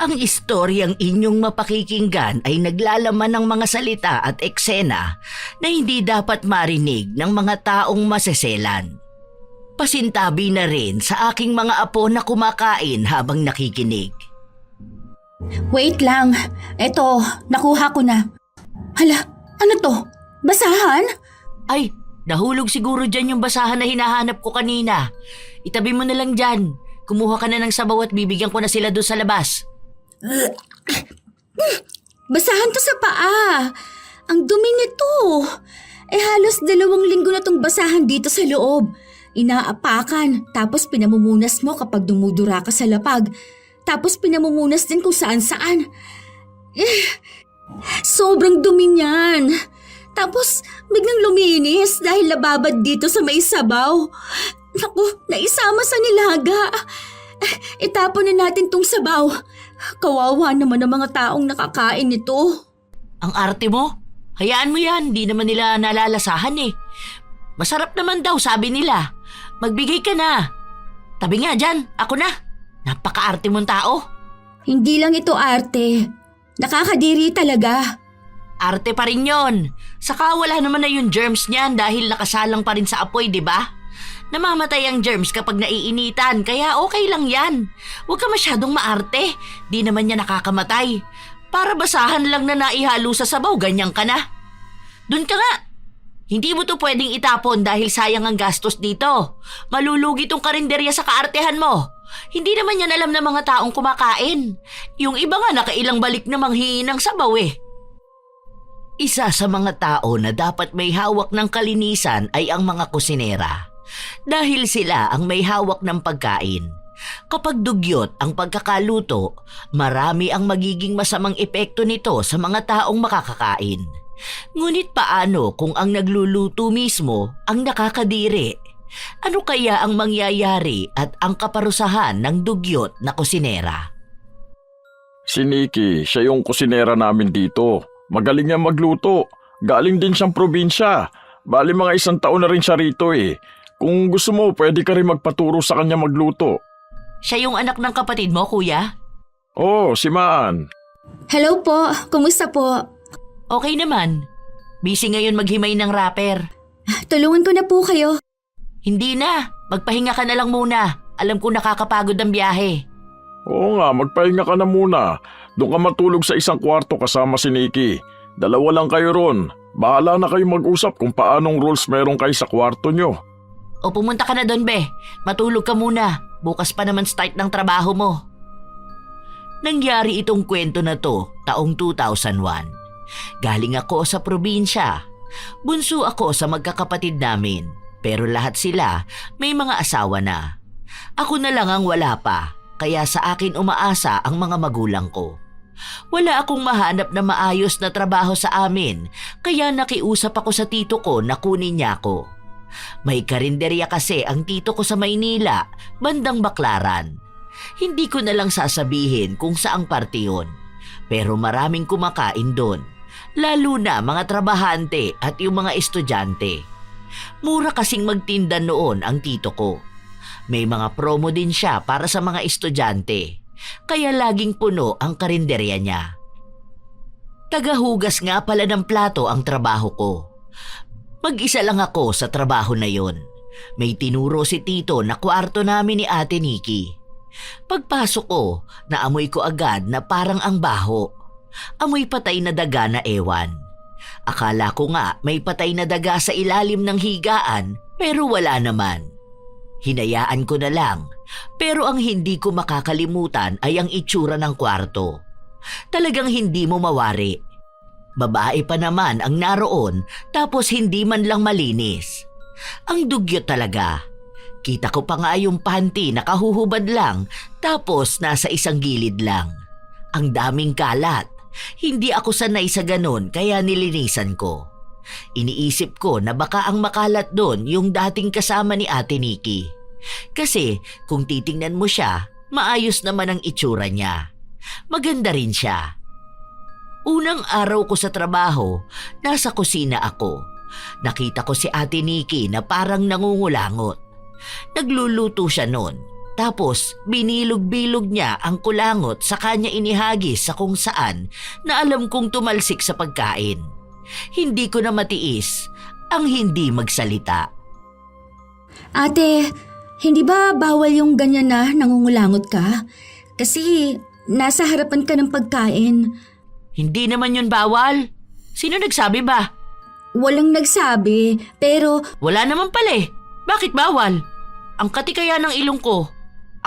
Ang istoryang inyong mapakikinggan ay naglalaman ng mga salita at eksena na hindi dapat marinig ng mga taong maseselan. Pasintabi na rin sa aking mga apo na kumakain habang nakikinig. Wait lang. Eto, nakuha ko na. Hala, ano to? Basahan? Ay, nahulog siguro dyan yung basahan na hinahanap ko kanina. Itabi mo na lang dyan. Kumuha ka na ng sabaw at bibigyan ko na sila doon sa labas. Basahan to sa paa. Ang dumi nito. Halos 2 linggo na tong basahan dito sa loob. Inaapakan, tapos pinamumunas mo kapag dumudura ka sa lapag. Tapos pinamumunas din kung saan-saan. Sobrang dumi niyan. Tapos biglang luminis dahil nababad dito sa may sabaw. Naku, naisama sa nilaga. Itapon na natin tong sabaw. Kawawa naman ang mga taong nakakain nito. Ang arte mo? Hayaan mo yan, di naman nila nalalasahan eh. Masarap naman daw, sabi nila. Magbigay ka na. Tabi nga dyan, ako na. Napaka-arte mong tao. Hindi lang ito arte. Nakakadiri talaga. Arte pa rin yon. Saka wala naman na yung germs niyan dahil nakasalang pa rin sa apoy, di ba? Namamatay ang germs kapag naiinitan, kaya okay lang yan. Huwag ka masyadong maarte. Di naman niya nakakamatay. Para basahan lang na naihalo sa sabaw, ganyan ka na. Dun ka nga. Hindi mo to pwedeng itapon dahil sayang ang gastos dito. Malulugi tong karinderya sa kaartehan mo. Hindi naman yan alam ng mga taong kumakain. Yung iba nga nakailang balik na manghingi ng sabaw eh. Isa sa mga tao na dapat may hawak ng kalinisan ay ang mga kusinera. Dahil sila ang may hawak ng pagkain. Kapag dugyot ang pagkakaluto, marami ang magiging masamang epekto nito sa mga taong makakakain. Ngunit paano kung ang nagluluto mismo ang nakakadiri? Ano kaya ang mangyayari at ang kaparusahan ng dugyot na kusinera? Si Nikki, siya yung kusinera namin dito. Magaling niya magluto. Galing din siyang probinsya. Bali mga 1 taon na rin siya rito eh. Kung gusto mo, pwede ka rin magpaturo sa kanya magluto. Siya yung anak ng kapatid mo, kuya? Oo, si Maan. Hello po, kumusta po? Okay naman. Busy ngayon maghimay ng wrapper. Tulungan ko na po kayo. Hindi na. Magpahinga ka na lang muna. Alam ko nakakapagod ang biyahe. Oo nga, magpahinga ka na muna. Doon ka matulog sa isang kwarto kasama si Nikki. 2 lang kayo ron. Bahala na kayo mag-usap kung paanong rules meron kayo sa kwarto nyo. O pumunta ka na doon, be. Matulog ka muna. Bukas pa naman start ng trabaho mo. Nangyari itong kwento na to taong 2001. Galing ako sa probinsya. Bunso ako sa magkakapatid namin. Pero lahat sila may mga asawa na. Ako na lang ang wala pa. Kaya sa akin umaasa ang mga magulang ko. Wala akong mahanap na maayos na trabaho sa amin. Kaya nakiusap ako sa tito ko na kunin niya ako. May karinderya kasi ang tito ko sa Maynila, bandang Baklaran. Hindi ko na lang sasabihin kung saang parte yun. Pero maraming kumakain doon. Lalo na mga trabahante at yung mga estudyante. Mura kasing magtinda noon ang tito ko. May mga promo din siya para sa mga estudyante. Kaya laging puno ang karinderya niya. Tagahugas nga pala ng plato ang trabaho ko. Mag-isa lang ako sa trabaho na yon. May tinuro si tito na kwarto namin ni Ate Nikki. Pagpasok ko, naamoy ko agad na parang ang baho. Amoy patay na daga na ewan. Akala ko nga may patay na daga sa ilalim ng higaan pero wala naman. Hinayaan ko na lang pero ang hindi ko makakalimutan ay ang itsura ng kwarto. Talagang hindi mo mawari. Babae pa naman ang naroon tapos hindi man lang malinis. Ang dugyot talaga. Kita ko pa nga yung panty nakahuhubad lang tapos nasa isang gilid lang. Ang daming kalat. Hindi ako sanay sa ganon kaya nilinisan ko. Iniisip ko na baka ang makalat doon yung dating kasama ni Ate Nikki. Kasi kung titingnan mo siya, maayos naman ang itsura niya. Maganda rin siya. Unang araw ko sa trabaho, nasa kusina ako. Nakita ko si Ate Nikki na parang nangungulangot. Nagluluto siya noon. Tapos binilog-bilog niya ang kulangot sa kanya inihagis sa kung saan na alam kong tumalsik sa pagkain. Hindi ko na matiis ang hindi magsalita. Ate, hindi ba bawal yung ganyan na nangungulangot ka? Kasi nasa harapan ka ng pagkain. Hindi naman yun bawal. Sino nagsabi ba? Walang nagsabi, pero Wala naman pala eh. Bakit bawal? Ang kati kaya ng ilong ko.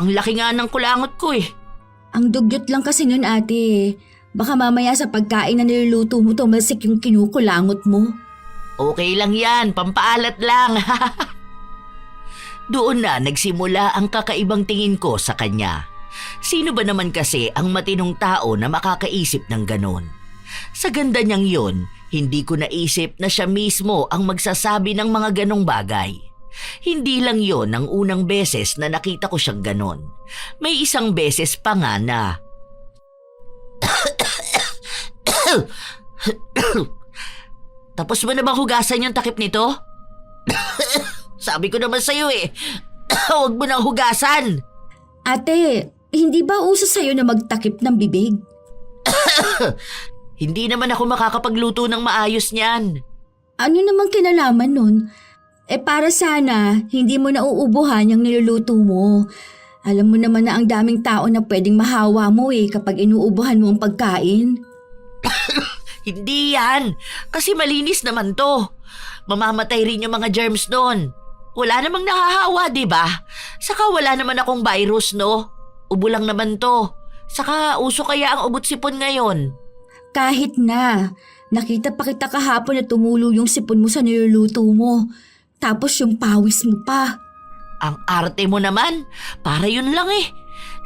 Ang laki nga ng kulangot ko eh. ang dugyot lang kasi nun ate. Baka mamaya sa pagkain na niluluto mo tumalsik yung kinukulangot mo. Okay lang yan, pampaalat lang. Doon na nagsimula ang kakaibang tingin ko sa kanya. Sino ba naman kasi ang matinong tao na makakaisip ng ganon? Sa ganda niyang yun, hindi ko naisip na siya mismo ang magsasabi ng mga ganong bagay. Hindi lang yon ang unang beses na nakita ko siyang ganon. May isang beses pa nga na... Tapos mo na bang hugasan yung takip nito? Sabi ko naman sa'yo eh, huwag mo nang hugasan. Ate, hindi ba uso sa'yo na magtakip ng bibig? Hindi naman ako makakapagluto ng maayos niyan. Ano namang kinalaman nun? Para sana, hindi mo nauubuhan yung niluluto mo. Alam mo naman na ang daming tao na pwedeng mahawa mo kapag inuubuhan mo ang pagkain. Hindi yan, kasi malinis naman to. Mamamatay rin yung mga germs doon. Wala namang nahahawa, di ba? Saka wala naman akong virus, no? Ubo lang naman to. Saka uso kaya ang ubot sipon ngayon. Kahit na, nakita pa kita kahapon na tumulo yung sipon mo sa niluluto mo. Tapos yung pawis mo pa. Ang arte mo naman, para yun lang eh.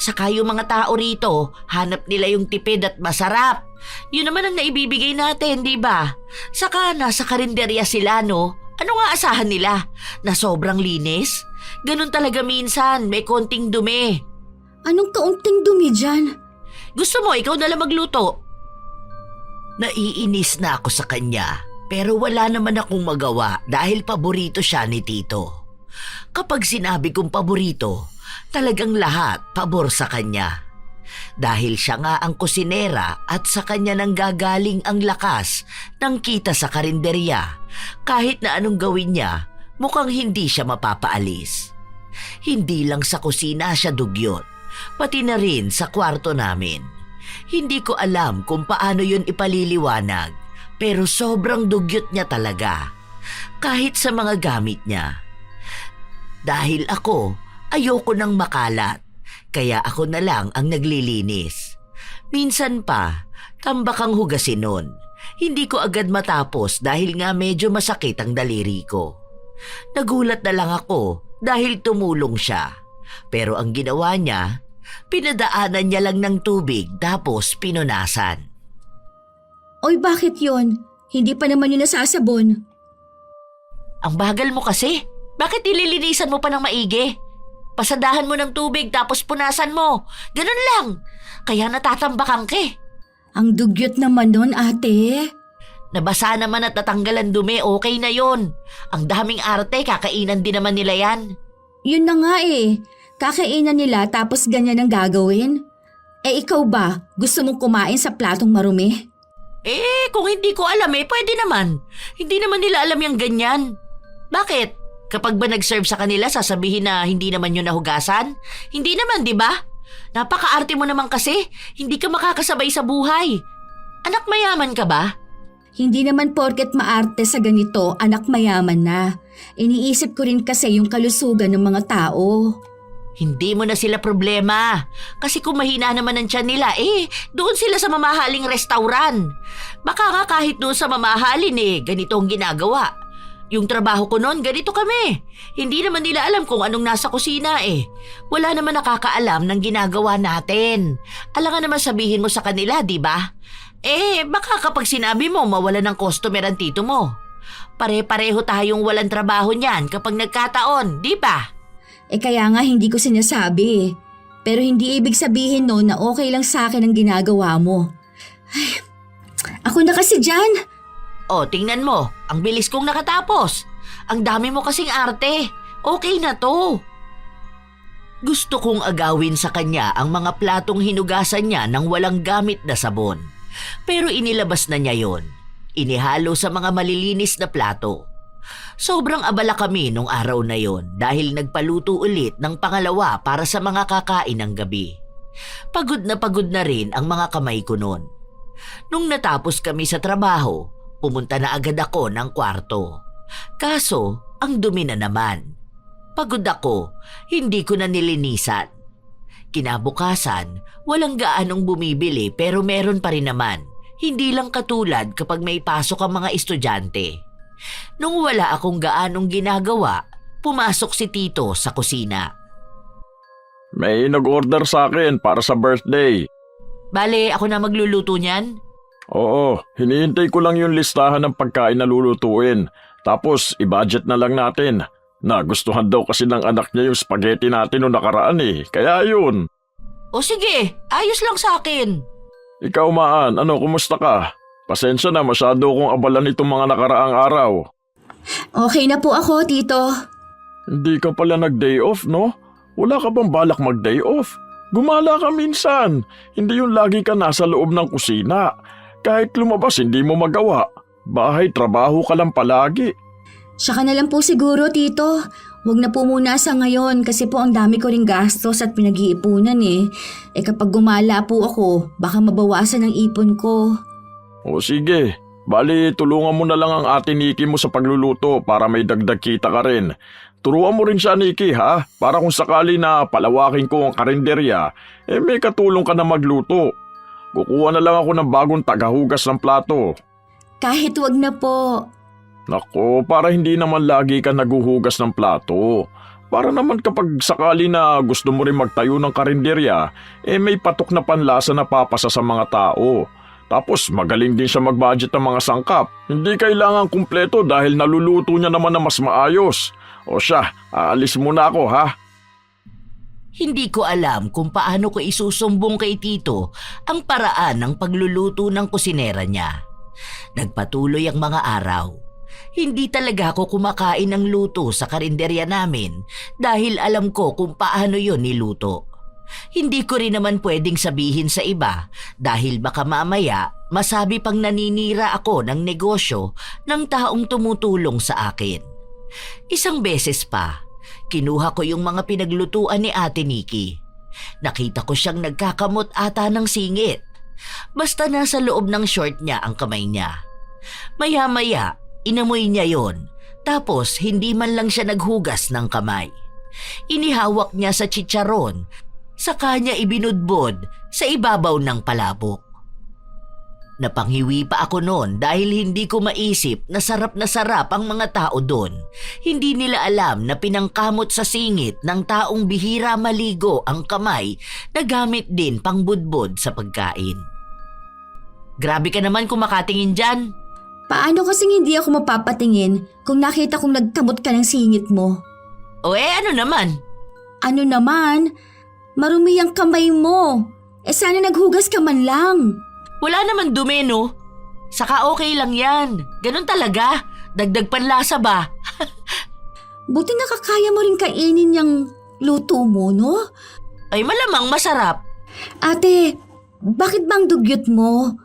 Saka yung mga tao rito, hanap nila yung tipid at masarap. Yun naman ang naibibigay natin, di ba? Saka nasa karinderya sila, no? Ano nga asahan nila? Na sobrang linis? Ganun talaga minsan, may konting dumi. Anong kaunting dumi dyan? Gusto mo, ikaw na lang magluto? Naiinis na ako sa kanya, pero wala naman akong magawa dahil paborito siya ni Tito. Kapag sinabi kong paborito, talagang lahat pabor sa kanya. Dahil siya nga ang kusinera at sa kanya nang gagaling ang lakas ng kita sa karinderya. Kahit na anong gawin niya, mukhang hindi siya mapapaalis. Hindi lang sa kusina siya dugyot, pati na rin sa kwarto namin. Hindi ko alam kung paano yun ipaliliwanag, pero sobrang dugyot niya talaga. Kahit sa mga gamit niya. Dahil ako, ayoko nang makalat. Kaya ako na lang ang naglilinis. Minsan pa, tambak ang hugasin nun. Hindi ko agad matapos dahil nga medyo masakit ang daliri ko. Nagulat na lang ako dahil tumulong siya. Pero ang ginawa niya, pinadaanan niya lang ng tubig tapos pinunasan. Oy, bakit yon? Hindi pa naman yun nasasabon. Ang bagal mo kasi. Bakit ililinisan mo pa ng maigi? Pasadahan mo ng tubig tapos punasan mo. Ganun lang. Kaya natatambakan ka eh. Ang dugyot naman nun, ate. Nabasa naman at natanggalan dumi, okay na yon. Ang daming arte, kakainan din naman nila yan. Yun na nga Kakainan nila tapos ganyan ang gagawin. Ikaw ba? Gusto mong kumain sa platong marumi? Kung hindi ko alam pwede naman. Hindi naman nila alam yung ganyan. Bakit? Kapag ba nag-serve sa kanila, sasabihin na hindi naman yun nahugasan? Hindi naman, di ba? Napaka-arte mo naman kasi. Hindi ka makakasabay sa buhay. Anak mayaman ka ba? Hindi naman porket maarte sa ganito, anak mayaman na. Iniisip ko rin kasi yung kalusugan ng mga tao. Hindi mo na sila problema. Kasi kung mahina naman ang tiyan nila, doon sila sa mamahaling restauran. Baka nga kahit doon sa mamahalin, ganito ang ginagawa. Yung trabaho ko noon, ganito kami. Hindi naman nila alam kung anong nasa kusina Wala naman nakakaalam ng ginagawa natin. Alangan naman sabihin mo sa kanila, di ba? Baka kapag sinabi mo, mawala ng customer ang tito mo. Pare-pareho tayong walang trabaho niyan kapag nagkataon, di ba? Kaya nga hindi ko sinasabi. Pero hindi ibig sabihin na okay lang sa akin ang ginagawa mo. Ay, ako na kasi dyan. Tingnan mo. Ang bilis kong nakatapos. Ang dami mo kasing arte. Okay na to. Gusto kong agawin sa kanya ang mga platong hinugasan niya ng walang gamit na sabon. Pero inilabas na niya yon. Inihalo sa mga malilinis na plato. Sobrang abala kami nung araw na yon dahil nagpaluto ulit ng pangalawa para sa mga kakain ng gabi. Pagod na rin ang mga kamay ko noon. Nung natapos kami sa trabaho, pumunta na agad ako ng kwarto. Kaso, ang dumi na naman. Pagod ako, hindi ko na nilinisan. Kinabukasan, walang gaanong bumibili pero meron pa rin naman. Hindi lang katulad kapag may pasok ang mga estudyante. Nung wala akong gaanong ginagawa, pumasok si Tito sa kusina. May nag-order sa akin para sa birthday. Bale, ako na magluluto niyan? Oo, hinihintay ko lang yung listahan ng pagkain na lulutuin. Tapos, i-budget na lang natin. Nagustuhan daw kasi ng anak niya yung spaghetti natin noong nakaraan Kaya yun. O sige, ayos lang sa akin. Ikaw Maan, kumusta ka? Pasensya na, masyado kong abala nitong mga nakaraang araw. Okay na po ako, Tito. Hindi ka pala nag-day off, no? Wala ka bang balak mag-day off? Gumala ka minsan. Hindi yung lagi ka nasa loob ng kusina. Kahit lumabas, hindi mo magawa. Bahay, trabaho ka lang palagi. Saka na lang po siguro, Tito. Huwag na po muna sa ngayon kasi po ang dami ko ring gastos at pinag-iipunan kapag gumala po ako, baka mabawasan ang ipon ko. O sige, bali tulungan mo na lang ang ate Nikki mo sa pagluluto para may dagdag kita ka rin. Turuan mo rin siya, Nikki, ha? Para kung sakali na palawakin ko ang karinderya, may katulong ka na magluto. Kukuha na lang ako ng bagong tagahugas ng plato. Kahit wag na po. Nako, para hindi naman lagi ka naguhugas ng plato. Para naman kapag sakali na gusto mo rin magtayo ng karinderya, may patok na panlasa na papasa sa mga tao. Tapos magaling din siya mag-budget ng mga sangkap. Hindi kailangan kumpleto dahil naluluto niya naman na mas maayos. O siya, aalis muna ako ha. Hindi ko alam kung paano ko isusumbong kay Tito ang paraan ng pagluluto ng kusinera niya. Nagpatuloy ang mga araw. Hindi talaga ako kumakain ng luto sa karinderya namin dahil alam ko kung paano yon niluto. Hindi ko rin naman pwedeng sabihin sa iba dahil baka mamaya masabi pang naninira ako ng negosyo ng taong tumutulong sa akin. Isang beses pa, kinuha ko yung mga pinaglutuan ni Ate Nikki. Nakita ko siyang nagkakamot ata ng singit. Basta nasa loob ng short niya ang kamay niya. Maya-maya, inamoy niya yon. Tapos hindi man lang siya naghugas ng kamay. Inihawak niya sa chicharon, saka niya ibinudbod sa ibabaw ng palabok. Napanghiwi pa ako noon dahil hindi ko maisip na sarap ang mga tao doon. Hindi nila alam na pinangkamot sa singit ng taong bihira maligo ang kamay na gamit din pang budbod sa pagkain. Grabe ka naman kung makatingin dyan. Paano kasing hindi ako mapapatingin kung nakita kong nagkamot ka ng singit mo? O ano naman? Ano naman? Marumi ang kamay mo. Sana naghugas ka man lang. Wala naman dumi, no? Saka okay lang yan. Ganun talaga. Dagdag panlasa ba? Buti nakakaya mo rin kainin yung luto mo, no? Ay malamang masarap. Ate, bakit bang dugyot mo?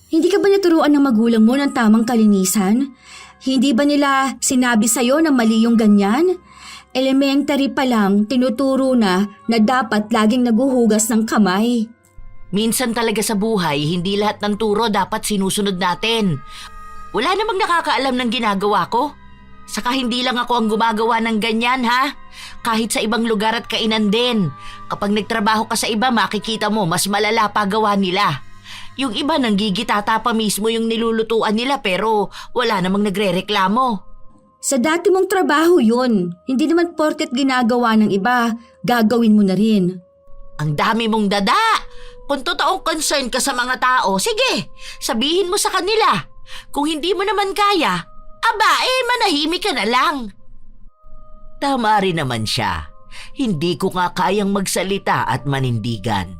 Hindi ka ba naturuan ng magulang mo ng tamang kalinisan? Hindi ba nila sinabi sa'yo na mali yung ganyan? Elementary pa lang, tinuturo na dapat laging naguhugas ng kamay. Minsan talaga sa buhay, hindi lahat ng turo dapat sinusunod natin. Wala namang nakakaalam ng ginagawa ko. Saka hindi lang ako ang gumagawa ng ganyan, ha? Kahit sa ibang lugar at kainan din. Kapag nagtrabaho ka sa iba, makikita mo mas malala pa gawa nila. Yung iba nanggigitata pa mismo yung nilulutuan nila pero wala namang nagrereklamo. Sa dati mong trabaho yun. Hindi naman porket ginagawa ng iba, gagawin mo na rin. Ang dami mong dada! Kung totoong concern ka sa mga tao, sige, sabihin mo sa kanila. Kung hindi mo naman kaya, manahimik ka na lang. Tama rin naman siya. Hindi ko nga kayang magsalita at manindigan.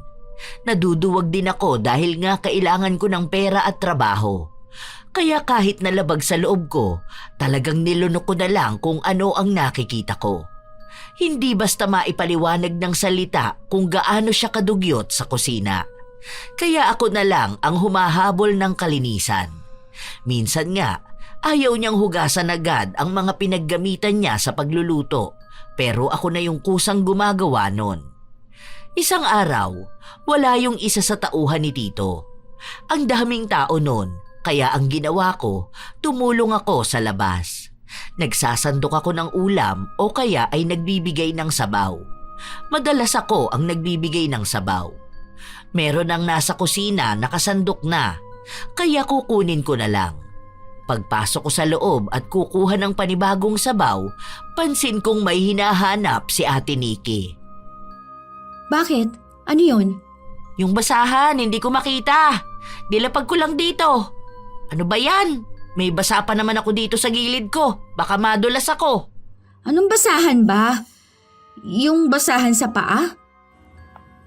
Naduduwag din ako dahil nga kailangan ko ng pera at trabaho. Kaya kahit nalabag sa loob ko, talagang nilunok ko na lang kung ano ang nakikita ko. Hindi basta maipaliwanag ng salita kung gaano siya kadugyot sa kusina. Kaya ako na lang ang humahabol ng kalinisan. Minsan nga, ayaw niyang hugasan agad ang mga pinaggamitan niya sa pagluluto, pero ako na yung kusang gumagawa nun. Isang araw, wala yung isa sa tauhan ni Tito. Ang daming tao nun, kaya ang ginawa ko, tumulong ako sa labas. Nagsasandok ako ng ulam o kaya ay nagbibigay ng sabaw. Madalas ako ang nagbibigay ng sabaw. Meron ang nasa kusina nakasandok na, kaya kukunin ko na lang. Pagpasok ko sa loob at kukuha ng panibagong sabaw, pansin kong may hinahanap si Ate Nikki. Bakit? Ano yun? Yung basahan, hindi ko makita. Nilapag ko lang dito. Ano ba yan? May basa pa naman ako dito sa gilid ko. Baka madulas ako. Anong basahan ba? Yung basahan sa paa?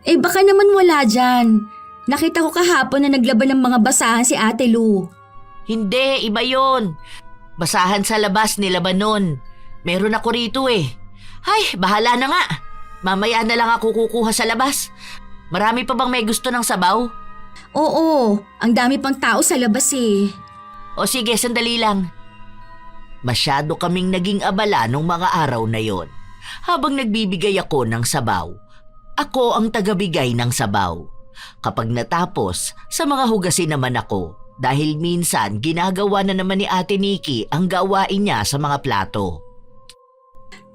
Eh baka naman wala dyan. Nakita ko kahapon na naglaban ng mga basahan si Ate Lu. Hindi, iba yon. Basahan sa labas ni Labanon. Meron ako rito eh. Ay, bahala na nga. Mamaya na lang ako kukuha sa labas. Marami pa bang may gusto ng sabaw? Oo, ang dami pang tao sa labas eh. O sige, sandali lang. Masyado kaming naging abala nung mga araw na yon. Habang nagbibigay ako ng sabaw, ako ang tagabigay ng sabaw. Kapag natapos, sa mga hugasin naman ako dahil minsan ginagawa na naman ni Ate Nikki ang gawain niya sa mga plato.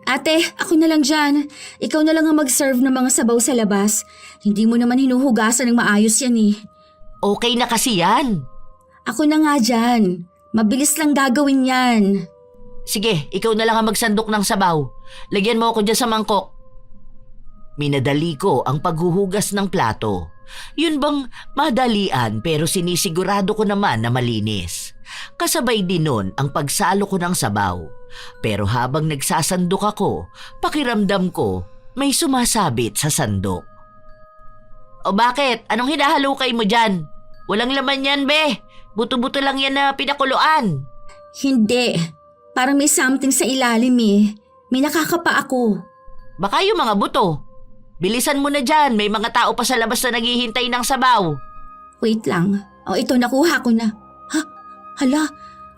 Ate, ako na lang dyan. Ikaw na lang ang mag-serve ng mga sabaw sa labas. Hindi mo naman hinuhugasan ng maayos yan eh. Okay na kasi yan. Ako na nga dyan. Mabilis lang gagawin yan. Sige, ikaw na lang ang magsandok ng sabaw. Lagyan mo ako dyan sa mangkok. Minadali ko ang paghuhugas ng plato. Yun bang madalian pero sinisigurado ko naman na malinis. Kasabay din nun ang pagsalo ko ng sabaw. Pero habang nagsasandok ako, pakiramdam ko may sumasabit sa sandok. O bakit? Anong hinahalukay mo dyan? Walang laman yan, be. Buto-buto lang yan na pinakuluan. Hindi. Parang may something sa ilalim eh. May nakakapa ako. Baka yung mga buto. Bilisan mo na dyan, may mga tao pa sa labas na naghihintay ng sabaw. Wait lang. O ito, nakuha ko na. Ha? Hala?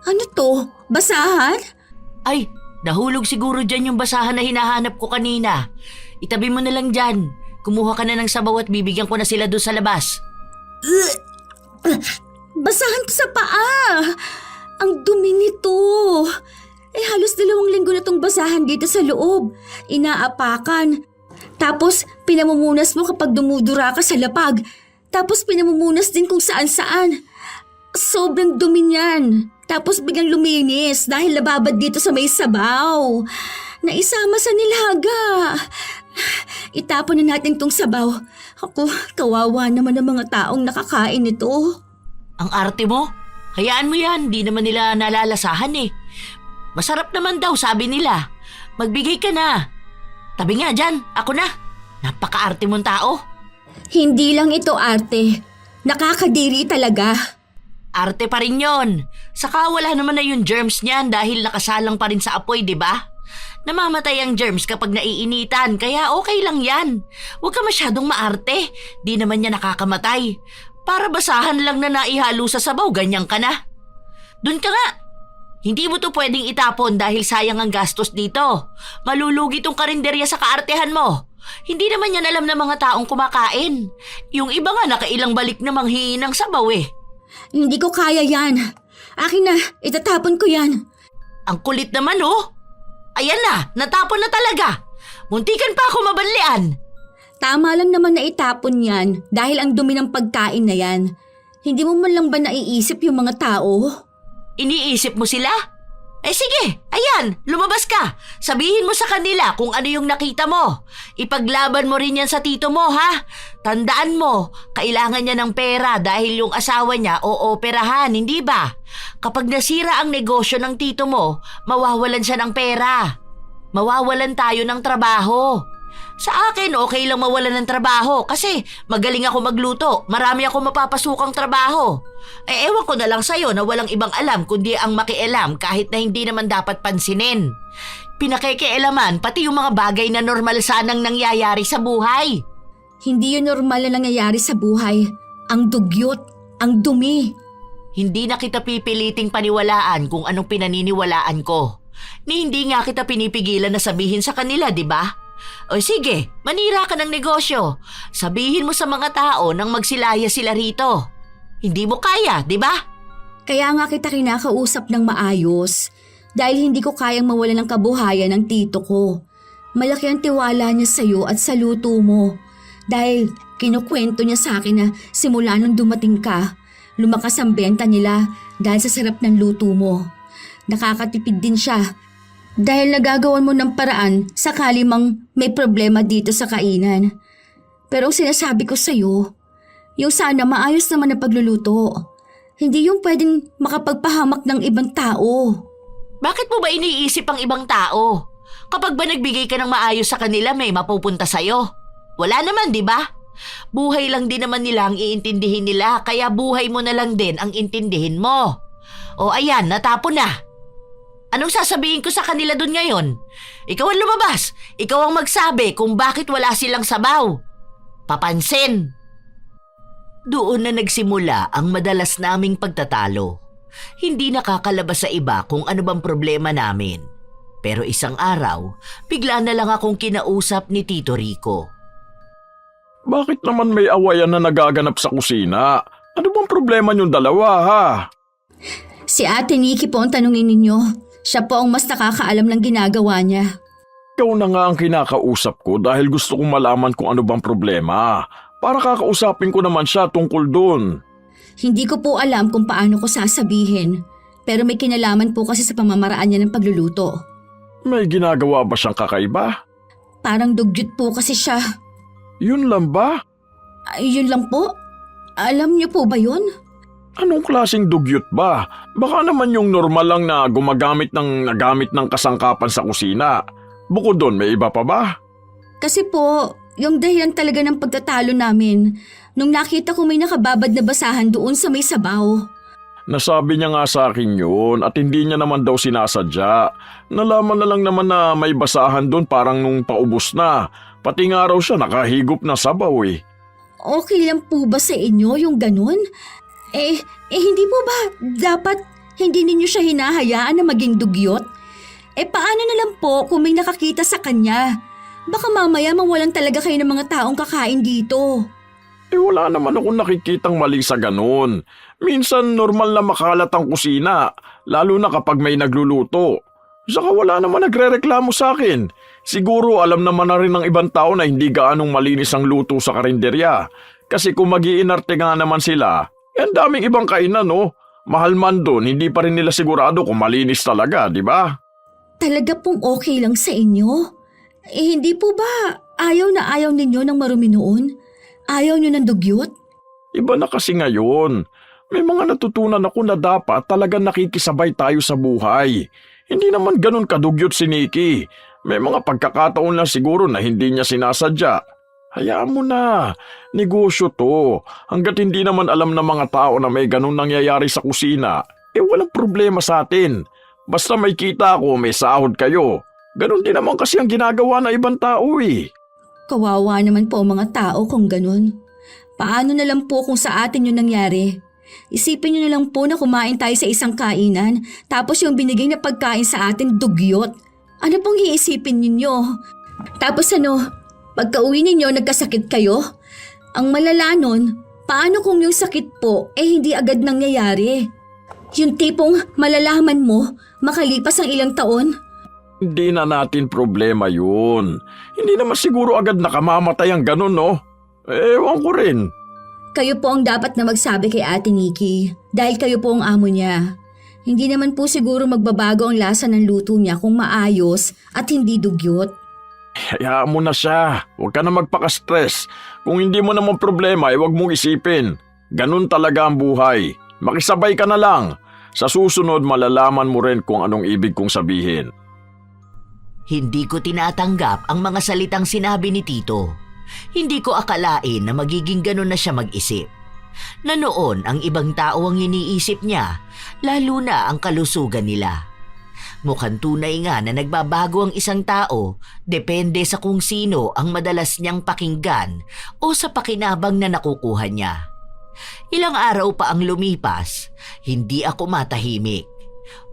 Ano to? Basahan? Ay, nahulog siguro dyan yung basahan na hinahanap ko kanina. Itabi mo na lang dyan. Kumuha ka na ng sabaw at bibigyan ko na sila doon sa labas. Basahan ko sa paa. Ang dumi nito. Eh halos 2 linggo na tong basahan dito sa loob. Inaapakan. Tapos pinamumunas mo kapag dumudura ka sa lapag. Tapos pinamumunas din kung saan-saan. Sobrang dumi niyan. Tapos biglang luminis dahil nababad dito sa may sabaw. Naisama sa nilaga. Itapon na natin tong sabaw. Ako, kawawa naman ang mga taong nakakain nito. Ang arte mo? Hayaan mo yan, di naman nila nalalasahan eh. Masarap naman daw, sabi nila. Magbigay ka na. Tabi nga dyan, ako na. Napaka-arte mong tao. Hindi lang ito arte. Nakakadiri talaga. Arte pa rin yon. Saka wala naman na yung germs niyan dahil nakasalang pa rin sa apoy, di ba? Namamatay ang germs kapag naiinitan, kaya okay lang yan. Huwag ka masyadong maarte. Di naman niya nakakamatay. Para basahan lang na naihalo sa sabaw, ganyan ka na. Dun ka nga. Hindi mo to pwedeng itapon dahil sayang ang gastos dito. Malulugi tong karinderya sa kaartehan mo. Hindi naman yan alam ng mga taong kumakain. Yung iba nga nakailang balik na manghingi ng sabaw eh. Hindi ko kaya yan. Akin na, itatapon ko yan. Ang kulit naman oh. Ayan na, natapon na talaga. Muntikan pa ako mabanlian. Tama lang naman na itapon yan dahil ang dumi ng pagkain na yan. Hindi mo man lang ba naiisip yung mga tao? Iniisip mo sila? Eh sige, ayan, lumabas ka. Sabihin mo sa kanila kung ano yung nakita mo. Ipaglaban mo rin yan sa tito mo, ha? Tandaan mo, kailangan niya ng pera dahil yung asawa niya ooperahan, hindi ba? Kapag nasira ang negosyo ng tito mo, mawawalan siya ng pera. Mawawalan tayo ng trabaho. Sa akin, okay lang mawalan ng trabaho kasi magaling ako magluto. Marami ako mapapasukang trabaho. Eh ewan ko na lang sa'yo na walang ibang alam kundi ang makialam kahit na hindi naman dapat pansinin. Pinakikialaman pati yung mga bagay na normal sanang nangyayari sa buhay. Hindi yun normal na nangyayari sa buhay. Ang dugyot, ang dumi. Hindi na kita pipiliting paniwalaan kung anong pinaniniwalaan ko. Ni hindi nga kita pinipigilan na sabihin sa kanila, di ba? O sige, manira ka ng negosyo. Sabihin mo sa mga tao nang magsilaya sila rito. Hindi mo kaya, di ba? Kaya nga kita kinakausap ng maayos dahil hindi ko kayang mawala ng kabuhayan ng tito ko. Malaki ang tiwala niya sa iyo at sa luto mo dahil kinukwento niya sa akin na simula nung dumating ka, lumakas ang benta nila dahil sa sarap ng luto mo. Nakakatipid din siya dahil nagagawan mo ng paraan sakali mang may problema dito sa kainan. Pero ang sinasabi ko sa iyo, yung sana maayos naman na pagluluto. Hindi yung pwedeng makapagpahamak ng ibang tao. Bakit mo ba iniisip ang ibang tao? Kapag ba nagbigay ka ng maayos sa kanila, may mapupunta sa'yo? Wala naman, di ba? Buhay lang din naman nila ang iintindihin nila, kaya buhay mo na lang din ang intindihin mo. O ayan, natapon na. Anong sasabihin ko sa kanila dun ngayon? Ikaw ang lumabas. Ikaw ang magsabi kung bakit wala silang sabaw. Papansin. Doon na nagsimula ang madalas naming pagtatalo. Hindi nakakalabas sa iba kung ano bang problema namin. Pero isang araw, bigla na lang akong kinausap ni Tito Rico. Bakit naman may awayan na nagaganap sa kusina? Ano bang problema niyong dalawa, ha? Si Ate Nikki po ang tanungin ninyo. Siya po ang mas nakakaalam ng ginagawa niya. Ikaw na nga ang kinakausap ko dahil gusto kong malaman kung ano bang problema. Para kakausapin ko naman siya tungkol dun. Hindi ko po alam kung paano ko sasabihin. Pero may kinalaman po kasi sa pamamaraan niya ng pagluluto. May ginagawa ba siyang kakaiba? Parang dugyot po kasi siya. Yun lang ba? Ay, yun lang po. Alam niyo po ba yun? Anong klaseng dugyot ba? Baka naman yung normal lang na nagamit ng kasangkapan sa kusina. Bukod doon, may iba pa ba? Kasi po, yung dahilan talaga ng pagtatalo namin, nung nakita ko may nakababad na basahan doon sa may sabaw. Nasabi niya nga sa akin yun at hindi niya naman daw sinasadya. Nalaman na lang naman na may basahan doon parang nung paubos na. Pati nga raw siya nakahigop na sabaw eh. Okay lang po ba sa inyo yung ganun? Hindi po ba dapat hindi ninyo siya hinahayaan na maging dugyot? Paano na lang po kung may nakakita sa kanya? Baka mamaya mawalan talaga kayo ng mga taong kakain dito. Wala naman akong nakikitang mali sa ganun. Minsan normal na makalat ang kusina, lalo na kapag may nagluluto. Saka wala naman nagrereklamo sa akin. Siguro alam naman na rin ng ibang tao na hindi gaanong malinis ang luto sa karinderya. Kasi kung mag-iinarte nga naman sila, ang daming ibang kainan no. Mahal man doon, hindi pa rin nila sigurado kung malinis talaga, di ba? Talaga pong okay lang sa inyo? Hindi po ba ayaw na ayaw ninyo ng marumi noon? Ayaw nyo ng dugyot? Iba na kasi ngayon. May mga natutunan ako na dapat talagang nakikisabay tayo sa buhay. Hindi naman ganun kadugyot si Nikki. May mga pagkakataon lang siguro na hindi niya sinasadya. Hayaan mo na. Negosyo to. Hanggat hindi naman alam ng mga tao na may ganun nangyayari sa kusina, walang problema sa atin. Basta may kita ako, may sahod kayo. Ganun din naman kasi ang ginagawa ng ibang tao eh. Kawawa naman po ang mga tao kung ganun. Paano na lang po kung sa atin yun nangyari? Isipin nyo na lang po na kumain tayo sa isang kainan, tapos yung binigay na pagkain sa atin dugyot. Ano pong iisipin ninyo? Tapos pagka-uwi ninyo nagkasakit kayo? Ang malala nun, paano kung yung sakit po hindi agad nangyayari? Yung tipong malalaman mo makalipas ang ilang taon? Hindi na natin problema yun. Hindi naman siguro agad nakamamatay ang ganun, no? Ewan ko rin. Kayo po ang dapat na magsabi kay Ate Nikki dahil kayo po ang amo niya. Hindi naman po siguro magbabago ang lasa ng luto niya kung maayos at hindi dugyot. Hayaan mo na siya. Huwag ka na magpaka-stress. Kung hindi mo naman problema, huwag mong isipin. Ganun talaga ang buhay. Makisabay ka na lang. Sa susunod, malalaman mo rin kung anong ibig kong sabihin. Hindi ko tinatanggap ang mga salitang sinabi ni Tito. Hindi ko akalain na magiging ganun na siya mag-isip. Na noon ang ibang tao ang iniisip niya, lalo na ang kalusugan nila. Mukhang tunay nga na nagbabago ang isang tao depende sa kung sino ang madalas niyang pakinggan o sa pakinabang na nakukuha niya. Ilang araw pa ang lumipas, hindi ako matahimik.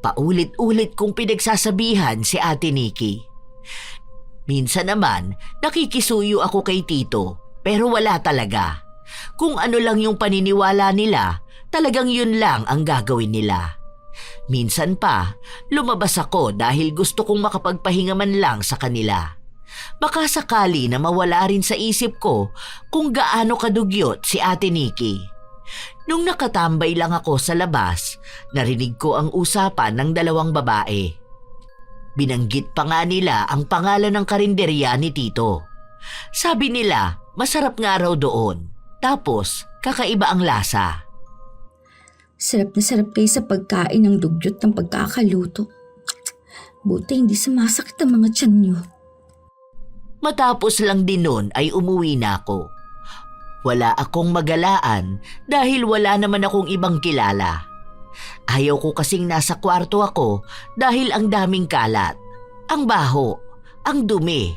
Paulit-ulit kong pinagsasabihan si Ate Nikki. Minsan naman, nakikisuyo ako kay Tito pero wala talaga. Kung ano lang yung paniniwala nila, talagang yun lang ang gagawin nila. Minsan pa, lumabas ako dahil gusto kong makapagpahinga man lang sa kanila. Baka sakali na mawala rin sa isip ko kung gaano kadugyot si Ate Nikki. Nung nakatambay lang ako sa labas, narinig ko ang usapan ng dalawang babae. Binanggit pa nga nila ang pangalan ng karinderya ni Tito. Sabi nila, masarap nga raw doon. Tapos, kakaiba ang lasa. Sarap na sarap kayo sa pagkain ng dugyot ng pagkakaluto. Buti hindi sumasakit ang mga tiyan nyo. Matapos lang din nun ay umuwi na ako. Wala akong magalaan dahil wala naman akong ibang kilala. Ayaw ko kasing nasa kwarto ako dahil ang daming kalat, ang baho, ang dumi.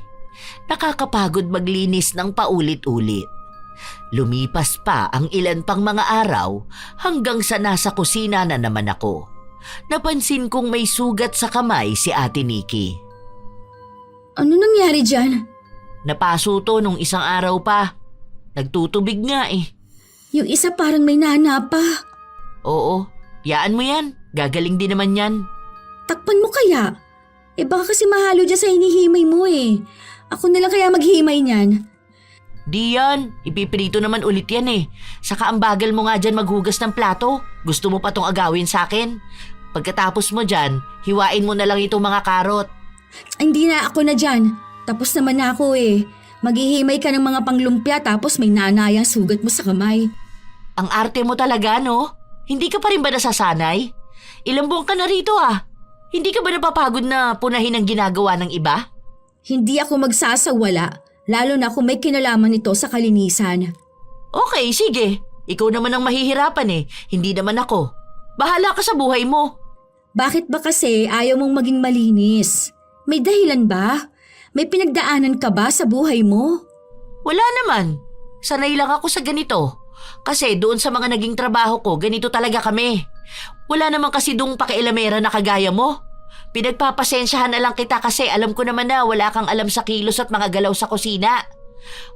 Nakakapagod maglinis ng paulit-ulit. Lumipas pa ang ilan pang mga araw hanggang sa nasa kusina na naman ako. Napansin kong may sugat sa kamay si Ate Nikki. Ano nangyari dyan? Napaso to nung isang araw pa. Nagtutubig nga eh. Yung isa parang may nana pa. Oo, yaan mo yan. Gagaling din naman yan. Takpan mo kaya? Baka kasi mahalo dyan sa hinihimay mo eh. Ako na lang kaya maghimay niyan. Di yan. Ipiprito naman ulit yan eh. Saka ang bagal mo nga dyan maghugas ng plato. Gusto mo pa tong agawin sa akin? Pagkatapos mo dyan, hiwain mo na lang itong mga karot. Ay, hindi na ako na dyan. Tapos naman na ako eh. Maghihimay ka ng mga panglumpia tapos may nanayang sugat mo sa kamay. Ang arte mo talaga, no? Hindi ka pa rin ba nasasanay? Ilang buwan ka na rito ah. Hindi ka ba napapagod na punahin ang ginagawa ng iba? Hindi ako magsasawala, lalo na kung may kinalaman nito sa kalinisan. Okay, sige. Ikaw naman ang mahihirapan eh. Hindi naman ako. Bahala ka sa buhay mo. Bakit ba kasi ayaw mong maging malinis? May dahilan ba? May pinagdaanan ka ba sa buhay mo? Wala naman. Sanay lang ako sa ganito. Kasi doon sa mga naging trabaho ko, ganito talaga kami. Wala naman kasi dong pakialamera na kagaya mo. Pinagpapasensyahan na lang kita kasi alam ko naman na wala kang alam sa kilos at mga galaw sa kusina.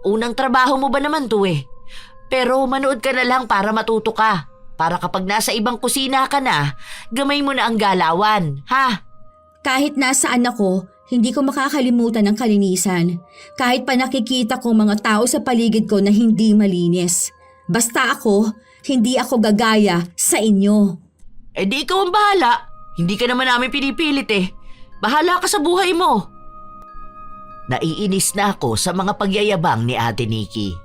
Unang trabaho mo ba naman to eh? Pero manood ka na lang para matuto ka. Para kapag nasa ibang kusina ka na, gamay mo na ang galawan, ha? Kahit nasaan ako, hindi ko makakalimutan ang kalinisan. Kahit pa nakikita ko mga tao sa paligid ko na hindi malinis. Basta ako, hindi ako gagaya sa inyo. Eh di ikaw ang bahala. Hindi ka naman namin pinipilit eh. Bahala ka sa buhay mo. Naiinis na ako sa mga pagyayabang ni Ate Nikki.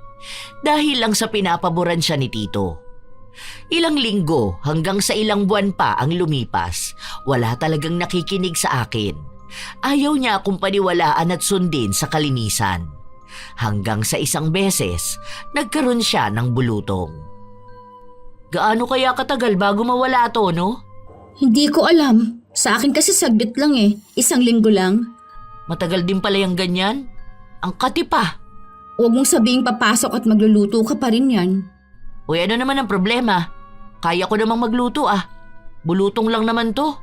Dahil lang sa pinapaboran siya ni Tito. Ilang linggo hanggang sa ilang buwan pa ang lumipas, wala talagang nakikinig sa akin. Ayaw niya akong paniwalaan at sundin sa kalinisan. Hanggang sa isang beses, nagkaroon siya ng bulutong. Gaano kaya katagal bago mawala to, no? Hindi ko alam. Sa akin kasi saglit lang eh. 1 linggo lang. Matagal din pala yung ganyan. Ang kati pa. Huwag mong sabihing papasok at magluluto ka pa rin yan. Uy, ano naman ang problema? Kaya ko namang magluto ah. Bulutong lang naman to.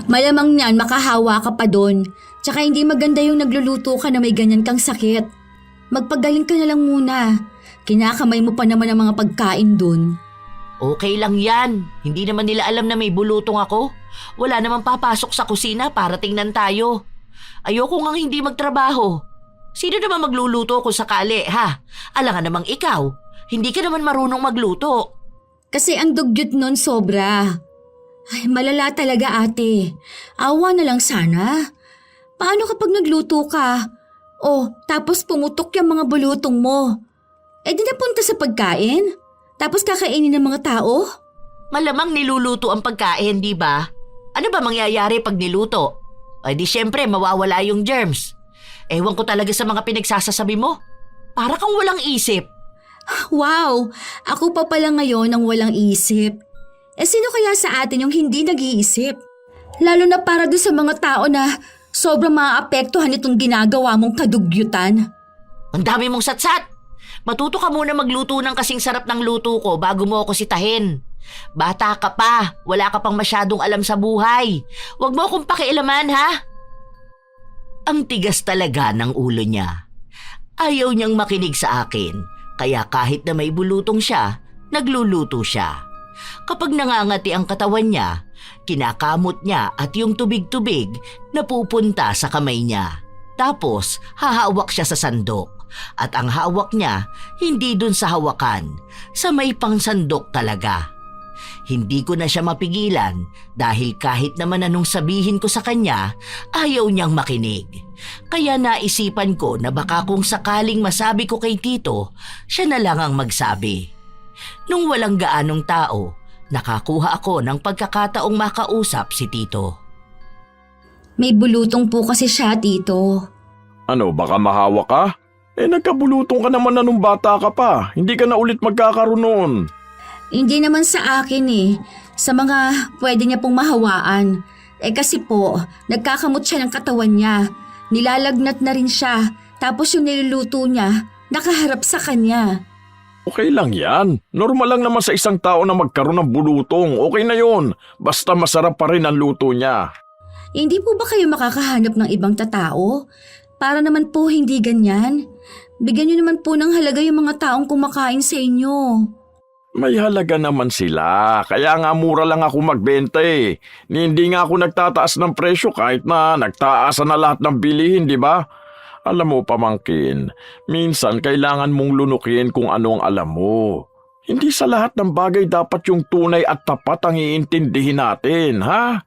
Malamang niyan makahawa ka pa doon. Tsaka hindi maganda yung nagluluto ka na may ganyan kang sakit. Magpagaling ka na lang muna. Kinakamay mo pa naman ang mga pagkain doon. Okay lang yan. Hindi naman nila alam na may bulutong ako. Wala namang papasok sa kusina para tingnan tayo. Ayoko ngang hindi magtrabaho. Sino naman magluluto kung sakali, ha? Alangan namang ikaw. Hindi ka naman marunong magluto. Kasi ang dugyot nun sobra. Ay, malala talaga ate. Awa na lang sana. Paano kapag nagluto ka? Oh, tapos pumutok yung mga bulutong mo. Di napunta sa pagkain? Tapos kakainin ng mga tao? Malamang niluluto ang pagkain, di ba? Ano ba mangyayari pag niluto? Ay di syempre mawawala yung germs. Ewan ko talaga sa mga pinagsasasabi mo. Para kang walang isip. Wow! Ako pa pala ngayon ang walang isip. Sino kaya sa atin yung hindi nag-iisip? Lalo na para doon sa mga tao na sobrang maaapektuhan itong ginagawa mong kadugyutan. Ang dami mong satsat! Matuto ka muna magluto ng kasing sarap ng luto ko bago mo ako sitahin. Bata ka pa, wala ka pang masyadong alam sa buhay. Huwag mo akong pakialaman, ha? Ang tigas talaga ng ulo niya. Ayaw niyang makinig sa akin, kaya kahit na may bulutong siya, nagluluto siya. Kapag nangangati ang katawan niya, kinakamot niya at yung tubig-tubig napupunta sa kamay niya. Tapos hahawak siya sa sandok. At ang hawak niya, hindi dun sa hawakan, sa may pangsandok talaga. Hindi ko na siya mapigilan dahil kahit naman anong sabihin ko sa kanya, ayaw niyang makinig. Kaya naisipan ko na baka kung sakaling masabi ko kay Tito, siya na lang ang magsabi. Nung walang gaanong tao, nakakuha ako ng pagkakataong makausap si Tito. May bulutong po kasi siya, Tito. Ano, baka mahawa ka? Nagkabulutong ka naman na nung bata ka pa. Hindi ka na ulit magkakaroon noon. Hindi naman sa akin sa mga pwede niya pong mahawaan. Kasi po, nagkakamot siya ng katawan niya. Nilalagnat na rin siya. Tapos yung niluluto niya, nakaharap sa kanya. Okay lang yan. Normal lang naman sa isang tao na magkaroon ng bulutong. Okay na yon. Basta masarap pa rin ang luto niya. Hindi po ba kayo makakahanap ng ibang tatao? Para naman po hindi ganyan. Bigyan niyo naman po ng halaga yung mga taong kumakain sa inyo. May halaga naman sila. Kaya nga mura lang ako magbenta eh. Hindi nga ako nagtataas ng presyo kahit na nagtaasan na lahat ng bilihin, di ba? Alam mo, pamangkin, minsan kailangan mong lunukin kung ano ang alam mo. Hindi sa lahat ng bagay dapat yung tunay at tapat ang iintindihin natin, ha?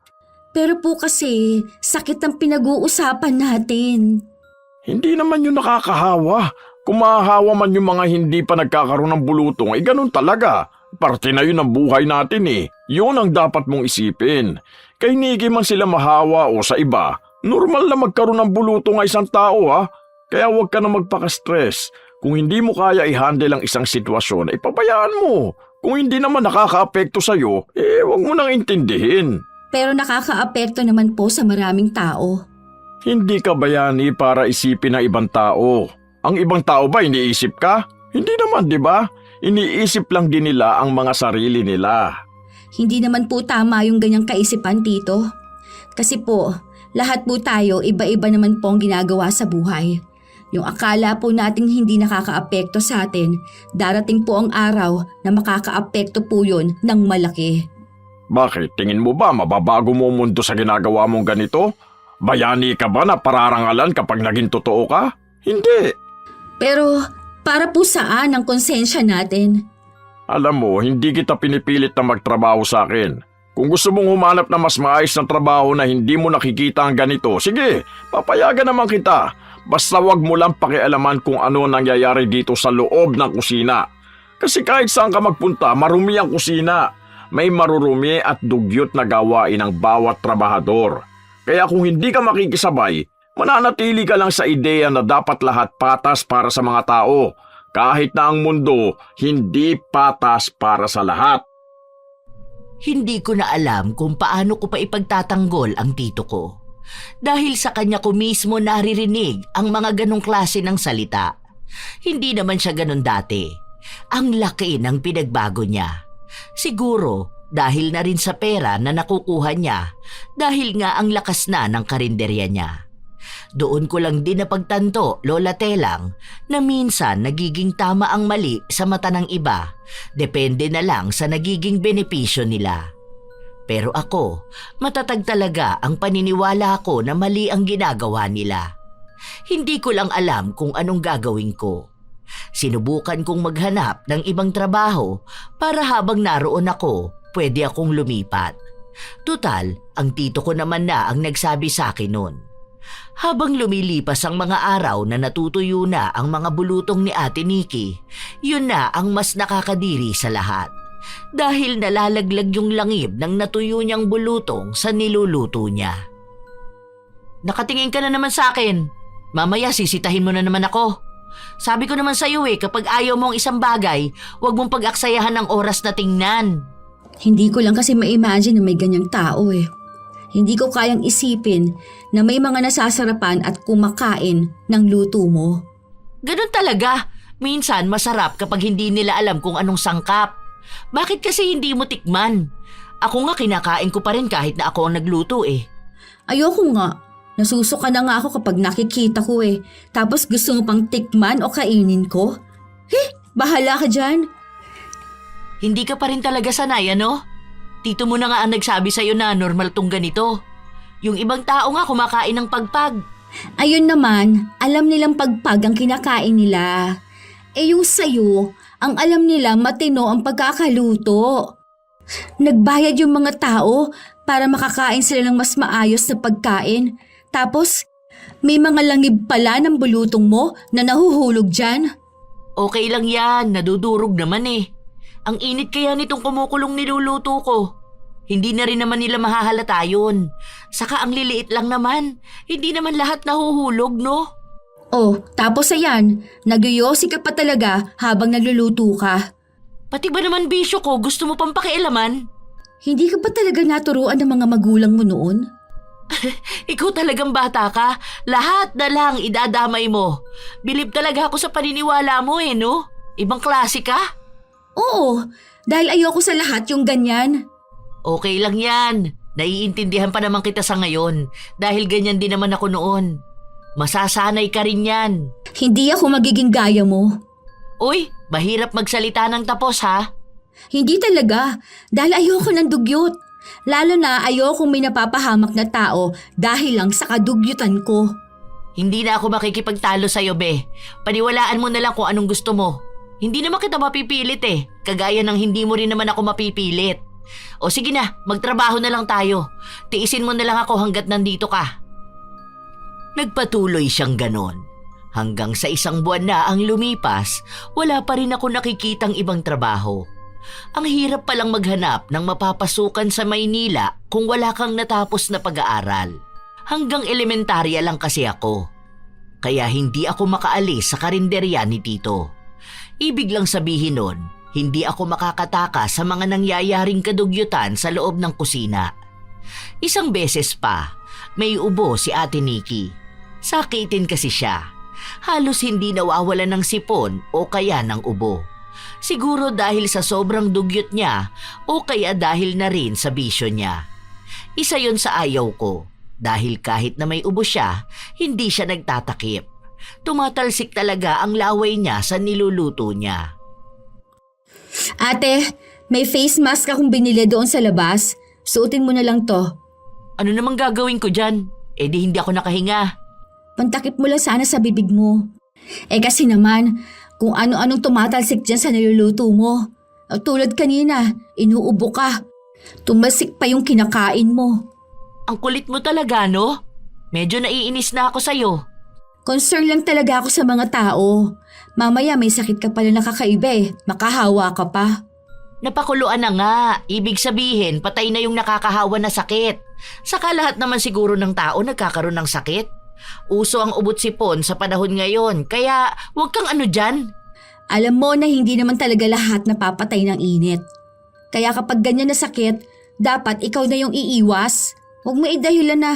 Pero po kasi, sakit ang pinag-uusapan natin. Hindi naman yung nakakahawa. Kung mahahawa man yung mga hindi pa nagkakaroon ng bulutong, ganun talaga. Parte na yun ng buhay natin eh. Yun ang dapat mong isipin. Kay Nikki man sila mahawa o sa iba, normal na magkaroon ng bulutong ang isang tao ha. Kaya huwag ka na magpaka-stress. Kung hindi mo kaya i-handle ang isang sitwasyon, pabayaan mo. Kung hindi naman nakaka-apekto sa'yo, huwag mo nang intindihin. Pero nakaka-apekto naman po sa maraming tao. Hindi ka bayani para isipin ng ibang tao. Ang ibang tao ba iniisip ka? Hindi naman, di ba? Iniisip lang din nila ang mga sarili nila. Hindi naman po tama yung ganyang kaisipan, Tito. Kasi po, lahat po tayo iba-iba naman po ang ginagawa sa buhay. Yung akala po nating hindi nakaka-apekto sa atin, darating po ang araw na makaka-apekto po yun ng malaki. Bakit? Tingin mo ba mababago mo ang mundo sa ginagawa mong ganito? Bayani ka ba na pararangalan kapag naging totoo ka? Hindi. Pero para po saan ang konsensya natin? Alam mo, hindi kita pinipilit na magtrabaho sa akin. Kung gusto mong humanap na mas maayos na trabaho na hindi mo nakikita ang ganito, sige, papayagan naman kita. Basta wag mo lang pakialaman kung ano nangyayari dito sa loob ng kusina. Kasi kahit saan ka magpunta, marumi ang kusina. May marurumi at dugyot na gawain ng bawat trabahador. Kaya kung hindi ka makikisabay, mananatili ka lang sa ideya na dapat lahat patas para sa mga tao, kahit na ang mundo hindi patas para sa lahat. Hindi ko na alam kung paano ko pa ipagtatanggol ang tito ko. Dahil sa kanya ko mismo naririnig ang mga ganong klase ng salita. Hindi naman siya ganon dati. Ang laki ng pinagbago niya. Siguro dahil na rin sa pera na nakukuha niya, dahil nga ang lakas na ng karinderya niya. Doon ko lang din napagtanto, Lola Telang, na minsan nagiging tama ang mali sa mata ng iba, depende na lang sa nagiging benepisyo nila. Pero ako, matatag talaga ang paniniwala ko na mali ang ginagawa nila. Hindi ko lang alam kung anong gagawin ko. Sinubukan kong maghanap ng ibang trabaho para habang naroon ako, pwede akong lumipat. Tutal, ang tito ko naman na ang nagsabi sa akin noon. Habang lumilipas ang mga araw na natutuyo na ang mga bulutong ni Ate Nikki, yun na ang mas nakakadiri sa lahat. Dahil nalalaglag yung langib ng natuyo niyang bulutong sa niluluto niya. Nakatingin ka na naman sa akin. Mamaya sisitahin mo na naman ako. Sabi ko naman sa iyo kapag ayaw mo ang isang bagay, huwag mong pag-aksayahan ng oras na tingnan. Hindi ko lang kasi ma-imagine na may ganyang tao Hindi ko kayang isipin na may mga nasasarapan at kumakain ng luto mo. Ganun talaga. Minsan masarap kapag hindi nila alam kung anong sangkap. Bakit kasi hindi mo tikman? Ako nga kinakain ko pa rin kahit na ako ang nagluto eh. Ayoko nga. Nasusuka na nga ako kapag nakikita ko eh. Tapos gusto mo pang tikman o kainin ko? Bahala ka dyan. Hindi ka pa rin talaga sanay, ano? Tito mo na nga ang nagsabi sa'yo na normal tong ganito. Yung ibang tao nga kumakain ng pagpag. Ayun naman, alam nilang pagpag ang kinakain nila. Eh yung sayo, ang alam nila matino ang pagkakaluto. Nagbayad yung mga tao para makakain sila ng mas maayos na pagkain. Tapos, may mga langib pala ng bulutong mo na nahuhulog dyan. Okay lang yan, nadudurog naman eh. Ang init kaya nitong kumukulong niluluto ko. Hindi na rin naman nila mahahalata yun. Saka ang liliit lang naman. Hindi naman lahat nahuhulog, no? Oh, tapos ayan, nagyoyosi ka pa talaga habang nagluluto ka. Pati ba naman bisyo ko gusto mo pang pakialaman? Hindi ka pa talaga naturuan ng mga magulang mo noon? Ikaw talagang bata ka. Lahat na lang idadamay mo. Bilib talaga ako sa paniniwala mo eh, no? Ibang klase ka? Oo, dahil ayoko sa lahat yung ganyan. Okay lang yan. Naiintindihan pa naman kita sa ngayon dahil ganyan din naman ako noon. Masasanay ka rin yan. Hindi ako magiging gaya mo. Uy, mahirap magsalita ng tapos ha? Hindi talaga, dahil ayoko ng dugyot. Lalo na ayoko may napapahamak na tao dahil lang sa kadugyutan ko. Hindi na ako makikipagtalo sa'yo, be. Paniwalaan mo na lang kung anong gusto mo. Hindi naman kita mapipilit eh. Kagaya ng hindi mo rin naman ako mapipilit. O sige na, magtrabaho na lang tayo. Tiisin mo na lang ako hanggat nandito ka. Nagpatuloy siyang ganon. Hanggang sa 1 buwan na ang lumipas, wala pa rin ako nakikitang ibang trabaho. Ang hirap palang maghanap ng mapapasukan sa Maynila kung wala kang natapos na pag-aaral. Hanggang elementarya lang kasi ako. Kaya hindi ako makaalis sa karinderya ni Tito. Ibig lang sabihin nun, hindi ako makakataka sa mga nangyayaring kadugyutan sa loob ng kusina. Isang beses pa, may ubo si Ate Nikki. Sakitin kasi siya. Halos hindi nawawalan ng sipon o kaya ng ubo. Siguro dahil sa sobrang dugyot niya o kaya dahil na rin sa bisyo niya. Isa yon sa ayaw ko dahil kahit na may ubo siya, hindi siya nagtatakip. Tumatalsik talaga ang laway niya sa niluluto niya. Ate, may face mask akong binili doon sa labas. Suotin mo na lang to. Ano namang gagawin ko dyan? Eh di hindi ako nakahinga. Pantakip mo lang sana sa bibig mo. Eh kasi naman, kung ano-anong tumatalsik dyan sa niluluto mo. At tulad kanina, inuubo ka. Tumasik pa yung kinakain mo. Ang kulit mo talaga, no? Medyo naiinis na ako sa'yo. Concern lang talaga ako sa mga tao. Mamaya may sakit ka pala nakakaiba eh. Makahawa ka pa. Napakuluan na nga. Ibig sabihin, patay na yung nakakahawa na sakit. Saka lahat naman siguro ng tao nagkakaroon ng sakit. Uso ang ubot sipon sa panahon ngayon, kaya huwag kang ano dyan. Alam mo na hindi naman talaga lahat napapatay ng init. Kaya kapag ganyan na sakit, dapat ikaw na yung iiwas. Huwag mo idahilan na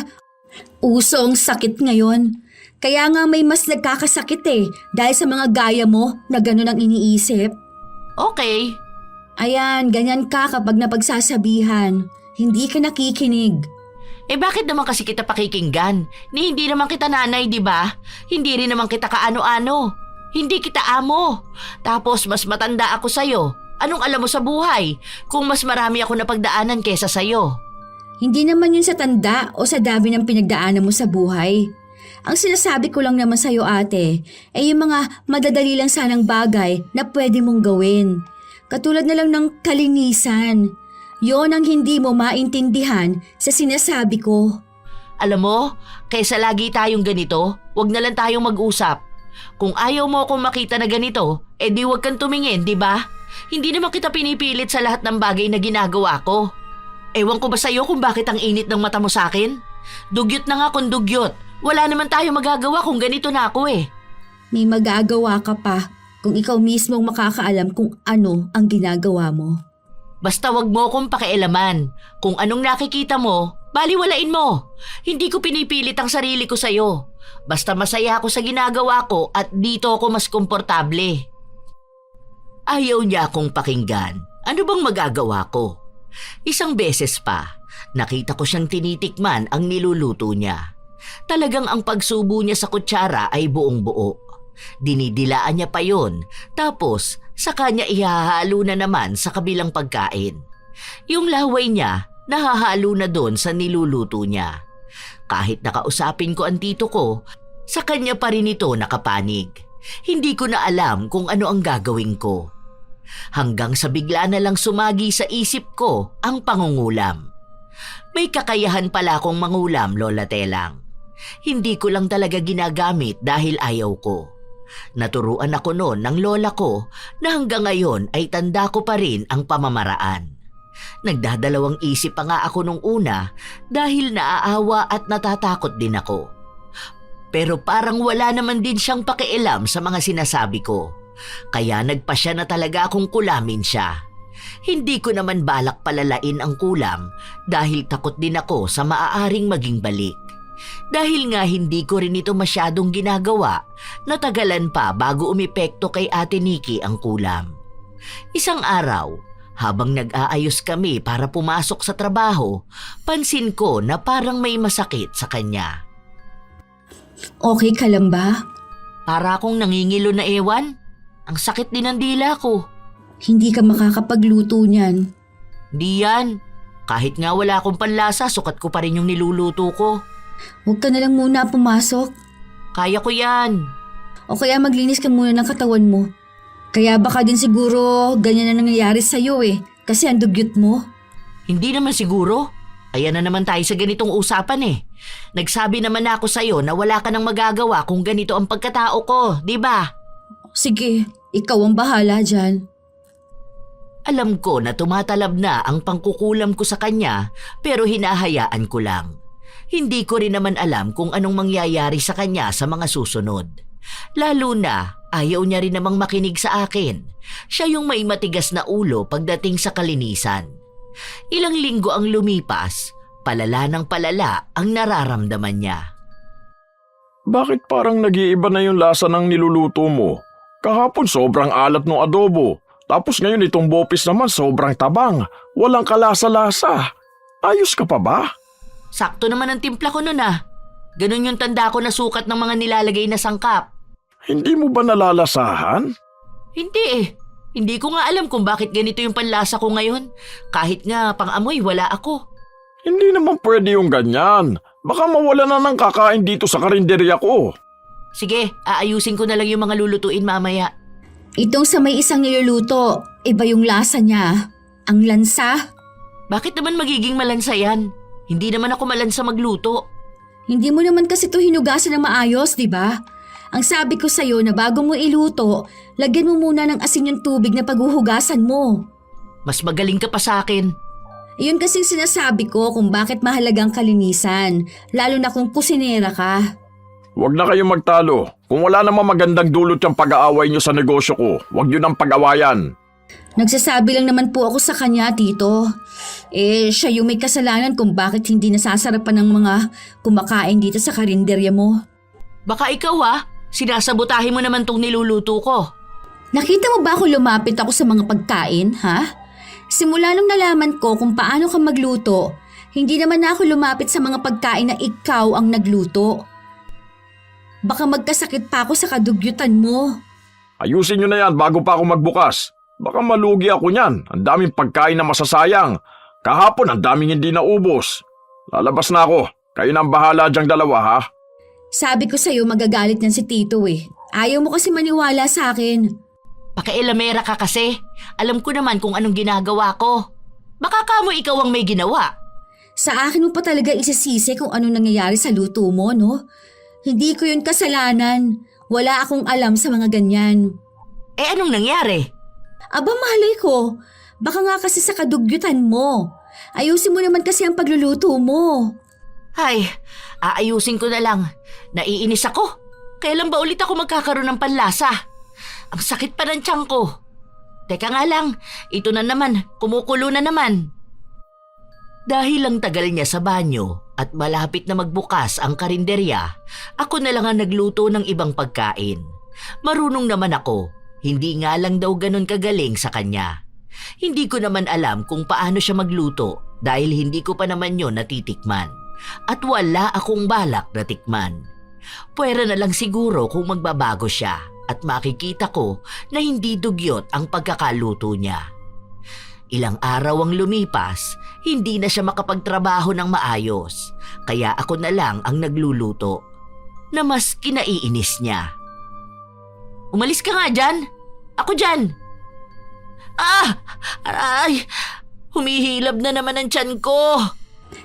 uso ang sakit ngayon. Kaya nga may mas nagkakasakit eh, dahil sa mga gaya mo na gano'n ang iniisip. Okay. Ayan, ganyan ka kapag napagsasabihan. Hindi ka nakikinig. Eh bakit naman kasi kita pakikinggan? Ni hindi naman kita nanay, di ba? Hindi rin naman kita kaano-ano. Hindi kita amo. Tapos mas matanda ako sa'yo. Anong alam mo sa buhay? Kung mas marami ako napagdaanan kesa sa'yo. Hindi naman yun sa tanda o sa dami ng pinagdaanan mo sa buhay. Ang sinasabi ko lang naman sa'yo ate, ay yung mga madadali lang sanang bagay na pwede mong gawin. Katulad na lang ng kalinisan. Yon ang hindi mo maintindihan sa sinasabi ko. Alam mo, kaysa lagi tayong ganito, wag na lang tayong mag-usap. Kung ayaw mo akong makita na ganito, edi wag kang tumingin, di ba? Hindi naman kita pinipilit sa lahat ng bagay na ginagawa ko. Ewan ko ba sa'yo kung bakit ang init ng mata mo sa'kin? Dugyot na nga kung dugyot. Wala naman tayo magagawa kung ganito na ako eh. May magagawa ka pa kung ikaw mismo ang makakaalam kung ano ang ginagawa mo. Basta wag mo akong pakialaman. Kung anong nakikita mo, Baliwalain mo. Hindi ko pinipilit ang sarili ko sa'yo. Basta masaya ako sa ginagawa ko at dito ako mas komportable. Ayaw niya akong pakinggan. Ano bang magagawa ko? Isang beses pa, nakita ko siyang tinitikman ang niluluto niya. Talagang ang pagsubo niya sa kutsara ay buong buo. Dinidilaan niya pa yon, tapos saka niya ihahalo na naman sa kabilang pagkain. Yung laway niya, nahahalo na doon sa niluluto niya. Kahit nakausapin ko ang tito ko, sa kanya pa rin ito nakapanig. Hindi ko na alam kung ano ang gagawin ko. Hanggang sa bigla na lang sumagi sa isip ko ang pangungulam. May kakayahan pala akong mangulam, Lola Telang. Hindi ko lang talaga ginagamit dahil ayaw ko. Naturuan ako noon ng lola ko na hanggang ngayon ay tanda ko pa rin ang pamamaraan. Nagdadalawang isip pa nga ako nung una dahil naaawa at natatakot din ako. Pero parang wala naman din siyang pakialam sa mga sinasabi ko. Kaya nagpasya na talaga akong kulamin siya. Hindi ko naman balak palalain ang kulam dahil takot din ako sa maaaring maging balik. Dahil nga hindi ko rin ito masyadong ginagawa, natagalan pa bago umepekto kay Ate Nikki ang kulam. Isang araw, habang nag-aayos kami para pumasok sa trabaho, pansin ko na parang may masakit sa kanya. Okay ka lang ba? Para akong nangingilo na ewan. Ang sakit din ng dila ko. Hindi ka makakapagluto niyan. Di yan. Kahit nga wala akong panlasa, sukat ko pa rin yung niluluto ko. Huwag ka na lang muna pumasok. Kaya ko yan. O kaya maglinis ka muna ng katawan mo. Kaya baka din siguro ganyan na nangyayari sa'yo kasi ang dugyot mo. Hindi naman siguro. Ayan na naman tayo sa ganitong usapan Nagsabi naman ako sa'yo na wala ka nang magagawa kung ganito ang pagkatao ko, di ba? Sige, ikaw ang bahala dyan. Alam ko na tumatalab na ang pangkukulam ko sa kanya pero hinahayaan ko lang. Hindi ko rin naman alam kung anong mangyayari sa kanya sa mga susunod. Lalo na ayaw niya rin namang makinig sa akin. Siya yung may matigas na ulo pagdating sa kalinisan. Ilang linggo ang lumipas, palala ng palala ang nararamdaman niya. Bakit parang nag-iiba na yung lasa ng niluluto mo? Kahapon sobrang alat ng adobo. Tapos ngayon itong bopis naman sobrang tabang. Walang kalasa-lasa. Ayos ka pa ba? Sakto naman ang timpla ko nun Ganun yung tanda ko na sukat ng mga nilalagay na sangkap. Hindi mo ba nalalasahan? Hindi Hindi ko nga alam kung bakit ganito yung panlasa ko ngayon. Kahit nga pang-amoy wala ako. Hindi naman pwede yung ganyan. Baka mawala na ng kakain dito sa karinderya ko. Sige, aayusin ko na lang yung mga lulutuin mamaya. Itong sa may isang niluluto, iba yung lasa niya. Ang lansa. Bakit naman magiging malansa yan? Hindi naman ako malansa magluto. Hindi mo naman kasi ito hinugasan ng maayos, di ba? Ang sabi ko sa'yo na bago mo iluto, lagyan mo muna ng asin yung tubig na paghuhugasan mo. Mas magaling ka pa sa akin. Iyon kasing sinasabi ko kung bakit mahalagang kalinisan, lalo na kung kusinera ka. Huwag na kayong magtalo. Kung wala namang magandang dulot yung pag-aaway nyo sa negosyo ko, huwag nyo nang pag-awayan. Nagsasabi lang naman po ako sa kanya, Tito. Siya yung may kasalanan kung bakit hindi nasasarapan ng mga kumakain dito sa karinderya mo. Baka ikaw sinasabotahin mo naman tong niluluto ko. Nakita mo ba ako lumapit ako sa mga pagkain, ha? Simula nung nalaman ko kung paano ka magluto, hindi naman na ako lumapit sa mga pagkain na ikaw ang nagluto. Baka magkasakit pa ako sa kadugyutan mo. Ayusin nyo na yan bago pa ako magbukas. Baka malugi ako niyan. Ang daming pagkain na masasayang. Kahapon ang daming hindi naubos. Lalabas na ako. Kayo na ang bahala dyang dalawa, ha? Sabi ko sa'yo magagalit niyan si Tito Ayaw mo kasi maniwala sa akin. Pakailamera ka kasi. Alam ko naman kung anong ginagawa ko. Baka kamo ikaw ang may ginawa. Sa akin mo pa talaga isisisi kung anong nangyayari sa luto mo, no? Hindi ko yun kasalanan. Wala akong alam sa mga ganyan. Anong nangyari? Aba, malay ko. Baka nga kasi sa kadugyutan mo. Ayusin mo naman kasi ang pagluluto mo. Ay, aayusin ko na lang. Naiinis ako. Kailan ba ulit ako magkakaroon ng panlasa? Ang sakit pa ng tiyan ko. Teka nga lang, ito na naman, kumukulo na naman. Dahil lang tagal niya sa banyo at malapit na magbukas ang karinderya, ako na lang ang nagluto ng ibang pagkain. Marunong naman ako, hindi nga lang daw ganun kagaling sa kanya. Hindi ko naman alam kung paano siya magluto dahil hindi ko pa naman yon natitikman. At wala akong balak na tikman. Pwera na lang siguro kung magbabago siya at makikita ko na hindi dugyot ang pagkakaluto niya. Ilang araw ang lumipas, hindi na siya makapagtrabaho ng maayos, kaya ako na lang ang nagluluto, na mas kinaiinis niya. Umalis ka nga dyan! Ako dyan! Ah! Aray! Humihilab na naman ang tiyan ko!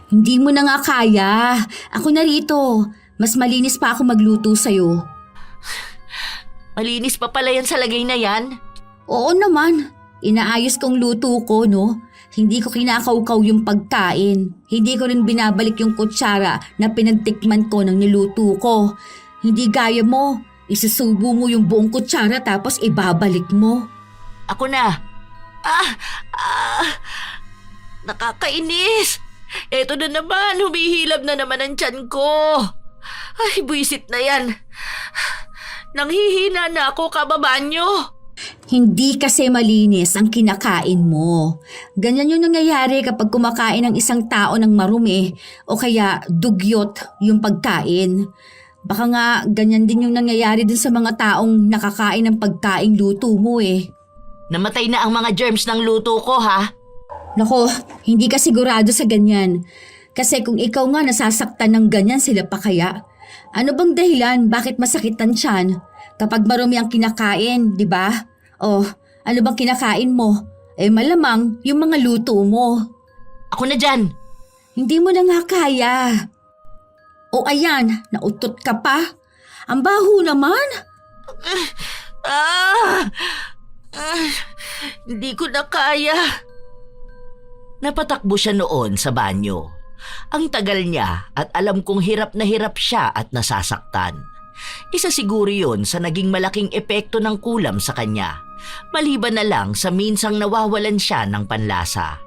Hindi mo na nga kaya. Ako na rito. Mas malinis pa ako magluto sa'yo. Malinis pa pala yan sa lagay na yan? Oo naman. Inaayos kong luto ko, no? Hindi ko kinakaukaw yung pagkain. Hindi ko rin binabalik yung kutsara na pinagtikman ko ng niluto ko. Hindi gaya mo. Isusubo mo yung buong kutsara tapos ibabalik mo. Ako na. Nakakainis. Eto na naman, humihilab na naman ang tiyan ko. Ay, buwisit na yan. Nanghihina na ako, kababanyo. Hindi kasi malinis ang kinakain mo. Ganyan yung nangyayari kapag kumakain ng isang tao ng marumi o kaya dugyot yung pagkain. Baka nga ganyan din yung nangyayari din sa mga taong nakakain ng pagkain luto mo eh. Namatay na ang mga germs ng luto ko, ha? Nako, hindi ka sigurado sa ganyan. Kasi kung ikaw nga nasasaktan ng ganyan, sila pa kaya? Ano bang dahilan bakit masakit ang tiyan? Kapag marumi ang kinakain, di ba? O, ano bang kinakain mo? Eh malamang yung mga luto mo. Ako na dyan. Hindi mo na nga kaya. O ayan, nautot ka pa. Ang baho naman. Hindi ko na kaya. Napatakbo siya noon sa banyo. Ang tagal niya at alam kong hirap na hirap siya at nasasaktan. Isa siguro yun sa naging malaking epekto ng kulam sa kanya. Maliban na lang sa minsang nawawalan siya ng panlasa.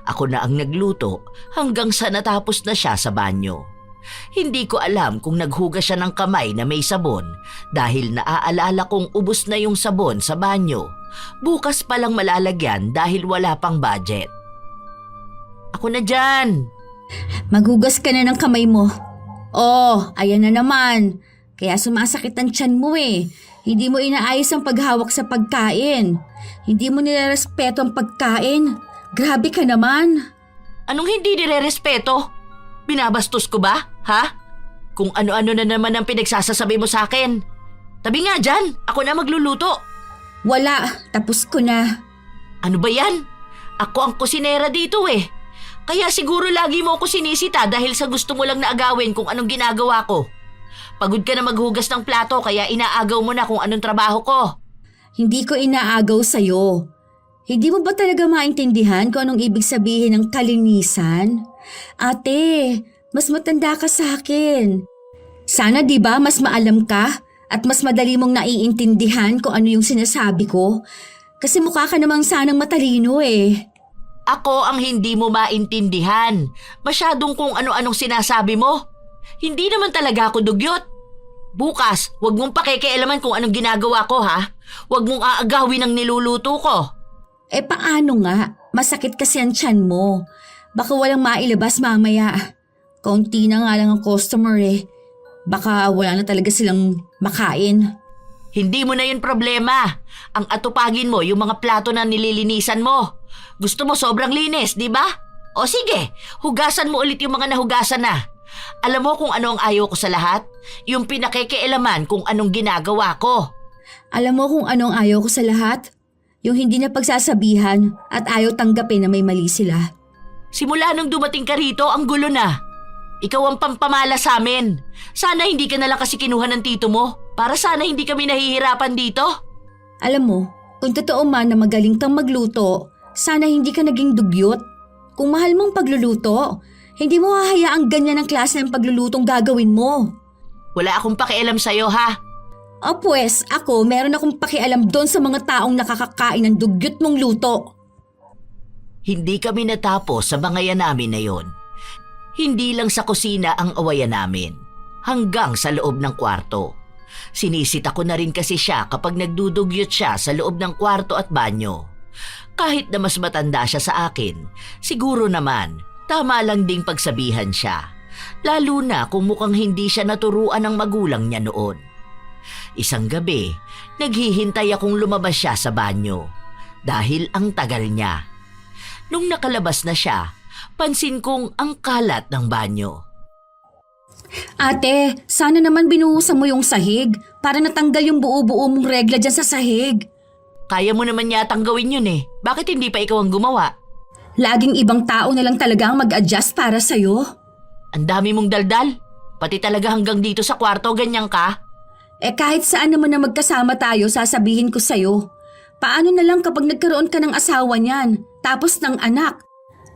Ako na ang nagluto hanggang sa natapos na siya sa banyo. Hindi ko alam kung naghugas siya ng kamay na may sabon dahil naaalala kong ubos na yung sabon sa banyo. Bukas palang malalagyan dahil wala pang budget. Ako na dyan. Maghugas ka na ng kamay mo. Oh, ayan na naman. Kaya sumasakit ang tiyan mo eh. Hindi mo inaayos ang paghawak sa pagkain. Hindi mo nilarespeto ang pagkain. Grabe ka naman. Anong hindi nirerespeto? Binabastos ko ba, ha? Kung ano-ano na naman ang pinagsasasabi mo sa akin. Tabi nga dyan, ako na magluluto. Wala, tapos ko na. Ano ba yan? Ako ang kusinera dito eh. Kaya siguro lagi mo ako sinisita dahil sa gusto mo lang na agawin kung anong ginagawa ko. Pagod ka na maghugas ng plato kaya inaagaw mo na kung anong trabaho ko. Hindi ko inaagaw sa'yo. Hindi mo ba talaga maintindihan kung anong ibig sabihin ng kalinisan? Ate, mas matanda ka sa akin. Sana di ba mas maalam ka at mas madali mong naiintindihan kung ano yung sinasabi ko? Kasi mukha ka namang sanang matalino eh. Ako ang hindi mo maintindihan. Masyadong kung ano-anong sinasabi mo. Hindi naman talaga ako dugyot. Bukas, huwag mong pakikialaman kung anong ginagawa ko, ha? Huwag mong aagawin ang niluluto ko. Eh paano nga? Masakit kasi ang tiyan mo. Baka walang mailabas mamaya. Kaunti na nga lang ang customer eh. Baka wala na talaga silang makain. Hindi mo na yun problema. Ang atupagin mo yung mga plato na nililinisan mo. Gusto mo sobrang linis, di ba? O sige, hugasan mo ulit yung mga nahugasan na. Alam mo kung ano ang ayaw ko sa lahat? Yung pinakikialaman kung anong ginagawa ko. Alam mo kung ano ang ayaw ko sa lahat? Yung hindi na pagsasabihan at ayaw tanggapin na may mali sila. Simula nung dumating ka rito, ang gulo na. Ikaw ang pampamala sa amin. Sana hindi ka na lang kasi kinuha ng tito mo. Para sana hindi kami nahihirapan dito. Alam mo, kung totoo man na magaling kang magluto, sana hindi ka naging dugyot. Kung mahal mong pagluluto, hindi mo hahayaang ganyan ang klase ng paglulutong gagawin mo. Wala akong pakialam sa'yo, ha? O pues, ako meron akong pakialam doon sa mga taong nakakakain ng dugyot mong luto. Hindi kami natapos sa bangayan namin na yon. Hindi lang sa kusina ang awayan namin, hanggang sa loob ng kwarto. Sinisita ko na rin kasi siya kapag nagdudugyot siya sa loob ng kwarto at banyo. Kahit na mas matanda siya sa akin, siguro naman tama lang ding pagsabihan siya. Lalo na kung mukhang hindi siya naturuan ng magulang niya noon. Isang gabi, naghihintay akong lumabas siya sa banyo dahil ang tagal niya. Nung nakalabas na siya, pansin kong ang kalat ng banyo. Ate, sana naman binuhusan mo yung sahig para natanggal yung buo-buo mong regla dyan sa sahig. Kaya mo naman yatang gawin yun eh. Bakit hindi pa ikaw ang gumawa? Laging ibang tao na lang talaga ang mag-adjust para sa'yo. Ang dami mong daldal. Pati talaga hanggang dito sa kwarto ganyan ka. Kahit saan naman na magkasama tayo, sasabihin ko sa'yo. Paano na lang kapag nagkaroon ka ng asawa niyan, tapos ng anak?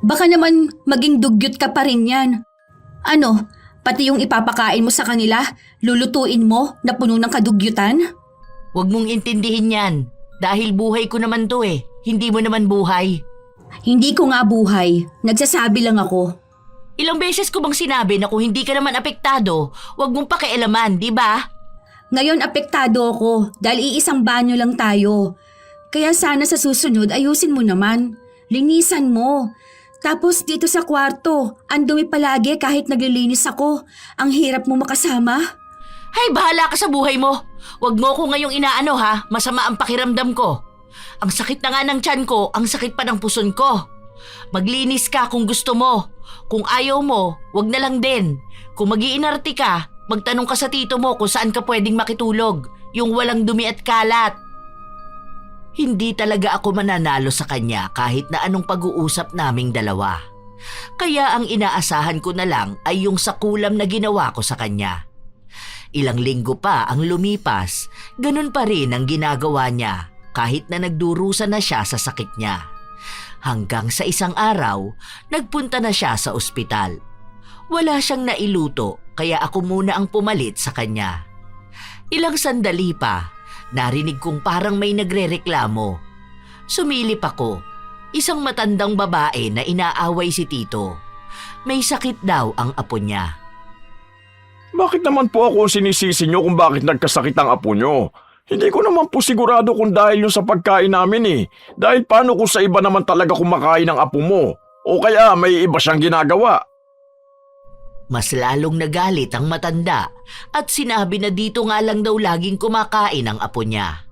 Baka naman maging dugyot ka pa rin yan. Ano, pati yung ipapakain mo sa kanila, lulutuin mo na puno ng kadugyutan? Huwag mong intindihin yan. Dahil buhay ko naman to eh. Hindi mo naman buhay. Hindi ko nga buhay. Nagsasabi lang ako. Ilang beses ko bang sinabi na kung hindi ka naman apektado, huwag mong pakialaman, di ba? Ngayon apektado ako dahil iisang banyo lang tayo. Kaya sana sa susunod ayusin mo naman. Linisan mo. Tapos dito sa kwarto, ang dumi palagi kahit naglilinis ako. Ang hirap mo makasama. Hay, bahala ka sa buhay mo. Huwag mo ko ngayong inaano ha, masama ang pakiramdam ko. Ang sakit na nga ng tiyan ko, ang sakit pa ng puson ko. Maglinis ka kung gusto mo. Kung ayaw mo, wag na lang din. Kung mag-iinarte ka, magtanong ka sa tito mo kung saan ka pwedeng makitulog. Yung walang dumi at kalat. Hindi talaga ako mananalo sa kanya kahit na anong pag-uusap naming dalawa. Kaya ang inaasahan ko na lang ay yung sakulam na ginawa ko sa kanya. Ilang linggo pa ang lumipas, ganun pa rin ang ginagawa niya kahit na nagdurusa na siya sa sakit niya. Hanggang sa isang araw, nagpunta na siya sa ospital. Wala siyang nailuto kaya ako muna ang pumalit sa kanya. Ilang sandali pa, narinig kong parang may nagrereklamo. Sumilip ako. Isang matandang babae na inaaway si Tito. May sakit daw ang apo niya. Bakit naman po ako ang sinisisi nyo kung bakit nagkasakit ang apo nyo? Hindi ko naman po sigurado kung dahil yun sa pagkain namin eh. Dahil paano kung sa iba naman talaga kumakain ang apo mo? O kaya may iba siyang ginagawa? Mas lalong nagalit ang matanda at sinabi na dito nga lang daw laging kumakain ang apo niya.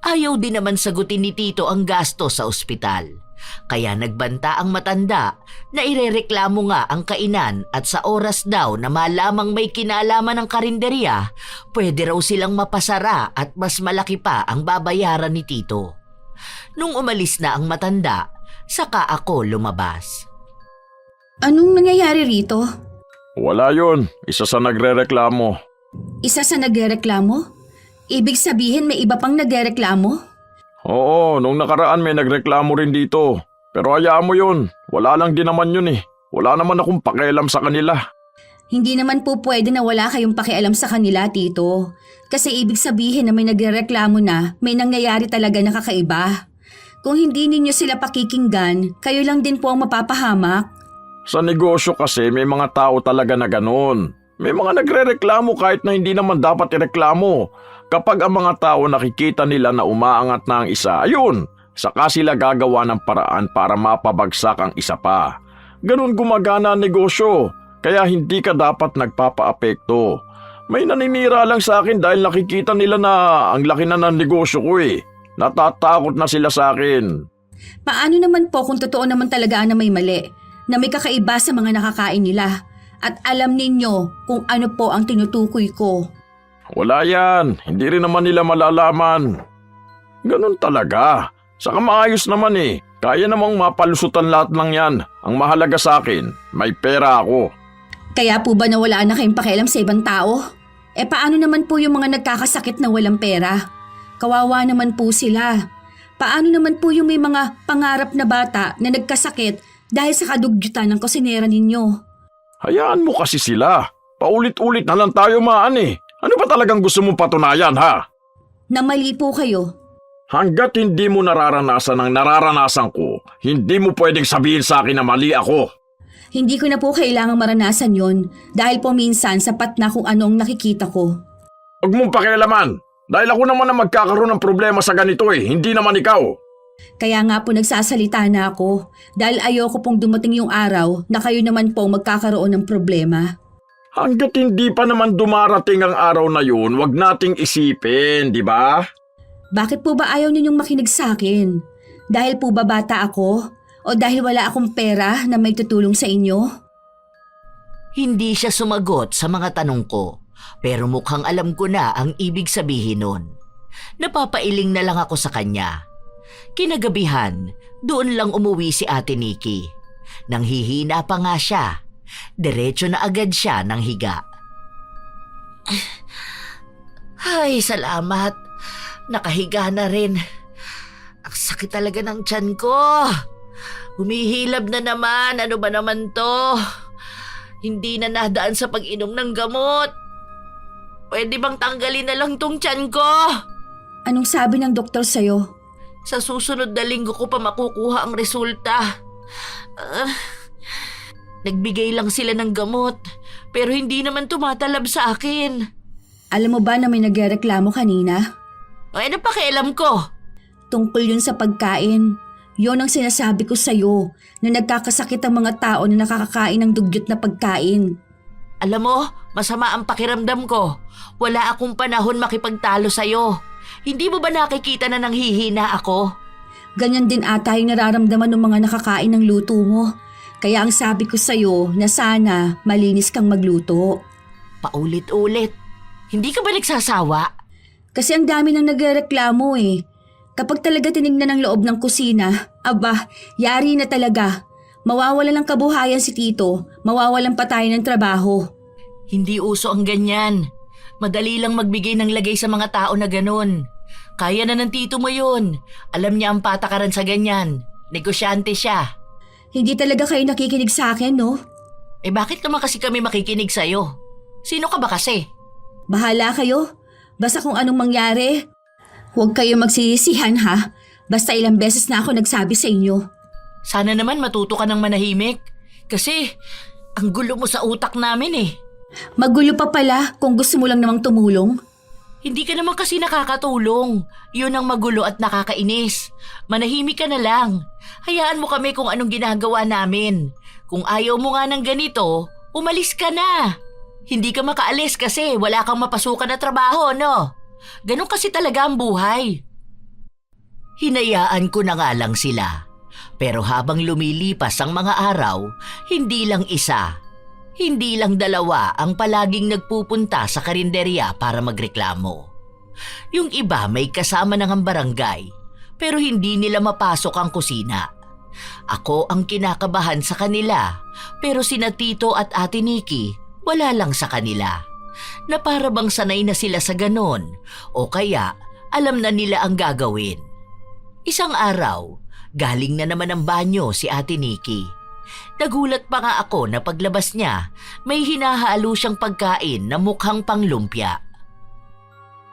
Ayaw din naman sagutin ni Tito ang gasto sa ospital. Kaya nagbanta ang matanda na irereklamo nga ang kainan at sa oras daw na malamang may kinalaman ng karinderya, pwede raw silang mapasara at mas malaki pa ang babayaran ni Tito. Nung umalis na ang matanda, saka ako lumabas. Anong nangyayari rito? Wala yun. Isa sa nagrereklamo. Isa sa nagrereklamo? Ibig sabihin may iba pang nagrereklamo? Oo, nung nakaraan may nagreklamo rin dito. Pero hayaan mo yun. Wala lang din naman yun eh. Wala naman akong pakialam sa kanila. Hindi naman po pwede na wala kayong pakialam sa kanila, Tito. Kasi ibig sabihin na may nagrereklamo na may nangyayari talaga na kakaiba. Kung hindi ninyo sila pakikinggan, kayo lang din po ang mapapahamak. Sa negosyo kasi may mga tao talaga na ganun. May mga nagrereklamo kahit na hindi naman dapat ireklamo. Kapag ang mga tao nakikita nila na umaangat na ang isa, ayun, saka sila gagawa ng paraan para mapabagsak ang isa pa. Ganun gumagana ang negosyo, kaya hindi ka dapat nagpapaapekto. May naninira lang sa akin dahil nakikita nila na ang laki na ng negosyo ko eh. Natatakot na sila sa akin. Paano naman po kung totoo naman talaga na may mali, na may kakaiba sa mga nakakain nila, at alam ninyo kung ano po ang tinutukoy ko? Wala yan, hindi rin naman nila malalaman. Ganun talaga. Saka maayos naman eh. Kaya namang mapalusutan lahat ng yan. Ang mahalaga sa akin, may pera ako. Kaya po ba nawala na kayong pakialam sa ibang tao? Paano naman po yung mga nagkakasakit na walang pera? Kawawa naman po sila. Paano naman po yung may mga pangarap na bata na nagkasakit dahil sa kadugyutan ng kusinera ninyo? Hayaan mo kasi sila. Paulit-ulit na lang tayo maan eh. Ano ba talagang gusto mong patunayan ha? Na mali po kayo. Hanggat hindi mo nararanasan ang nararanasan ko, hindi mo pwedeng sabihin sa akin na mali ako. Hindi ko na po kailangang maranasan yon dahil po minsan sapat na kung anong nakikita ko. Huwag mong pakialaman. Dahil ako naman ang magkakaroon ng problema sa ganito hindi naman ikaw. Kaya nga po nagsasalita na ako dahil ayoko pong dumating yung araw na kayo naman po magkakaroon ng problema. Hanggat hindi pa naman dumarating ang araw na yun, wag nating isipin, di ba? Bakit po ba ayaw ninyong makinig sa akin? Dahil po ba bata ako? O dahil wala akong pera na may tutulong sa inyo? Hindi siya sumagot sa mga tanong ko, pero mukhang alam ko na ang ibig sabihin nun. Napapailing na lang ako sa kanya. Kinagabihan, doon lang umuwi si Ate Nikki. Nang hihina pa nga siya, diretso na agad siya ng higa. Ay, salamat. Nakahiga na rin. Ang sakit talaga ng tiyan ko. Humihilab na naman. Ano ba naman to? Hindi na nadaan sa pag-inom ng gamot. Pwede bang tanggalin na lang tong tiyan ko? Anong sabi ng doktor sa'yo? Sa susunod na linggo ko pa makukuha ang resulta. Nagbigay lang sila ng gamot, pero hindi naman tumatalab sa akin. Alam mo ba na may nagrereklamo kanina? Ay, ano pakialam ko? Tungkol yun sa pagkain. Yon ang sinasabi ko sa'yo na nagkakasakit ang mga tao na nakakakain ng dugyot na pagkain. Alam mo, masama ang pakiramdam ko. Wala akong panahon makipagtalo sa'yo. Hindi mo ba nakikita na nanghihina ako? Ganyan din ata yung nararamdaman ng mga nakakain ng luto mo. Kaya ang sabi ko sa'yo na sana malinis kang magluto. Paulit-ulit. Hindi ka ba nagsasawa? Kasi ang dami nang nagrereklamo eh. Kapag talaga tinignan ang loob ng kusina, aba, yari na talaga. Mawawalan ng kabuhayan si Tito, mawawalan pa tayo ng trabaho. Hindi uso ang ganyan. Madali lang magbigay ng lagay sa mga tao na ganun. Kaya na ng tito mo yun. Alam niya ang patakaran sa ganyan. Negosyante siya. Hindi talaga kayo nakikinig sa akin, no? Eh bakit naman kasi kami makikinig sa'yo? Sino ka ba kasi? Bahala kayo. Basta kung anong mangyari. Huwag kayo magsisisihan ha. Basta ilang beses na ako nagsabi sa inyo. Sana naman matuto ka ng manahimik. Kasi ang gulo mo sa utak namin eh. Magulo pa pala kung gusto mo lang namang tumulong. Hindi ka naman kasi nakakatulong. Yun ang magulo at nakakainis. Manahimik ka na lang. Hayaan mo kami kung anong ginagawa namin. Kung ayaw mo nga ng ganito, umalis ka na. Hindi ka makaalis kasi wala kang mapasukan na trabaho, no? Ganon kasi talaga ang buhay. Hinayaan ko na nga lang sila. Pero habang lumilipas ang mga araw, hindi lang isa, hindi lang dalawa ang palaging nagpupunta sa karinderya para magreklamo. Yung iba may kasama ng barangay, pero hindi nila mapasok ang kusina. Ako ang kinakabahan sa kanila, pero sina Tito at Ate Nikki wala lang sa kanila. Na para bang sanay na sila sa ganon o kaya alam na nila ang gagawin. Isang araw, galing na naman ng banyo si Ate Nikki. Nagulat pa nga ako na paglabas niya, may hinahalo siyang pagkain na mukhang panglumpia.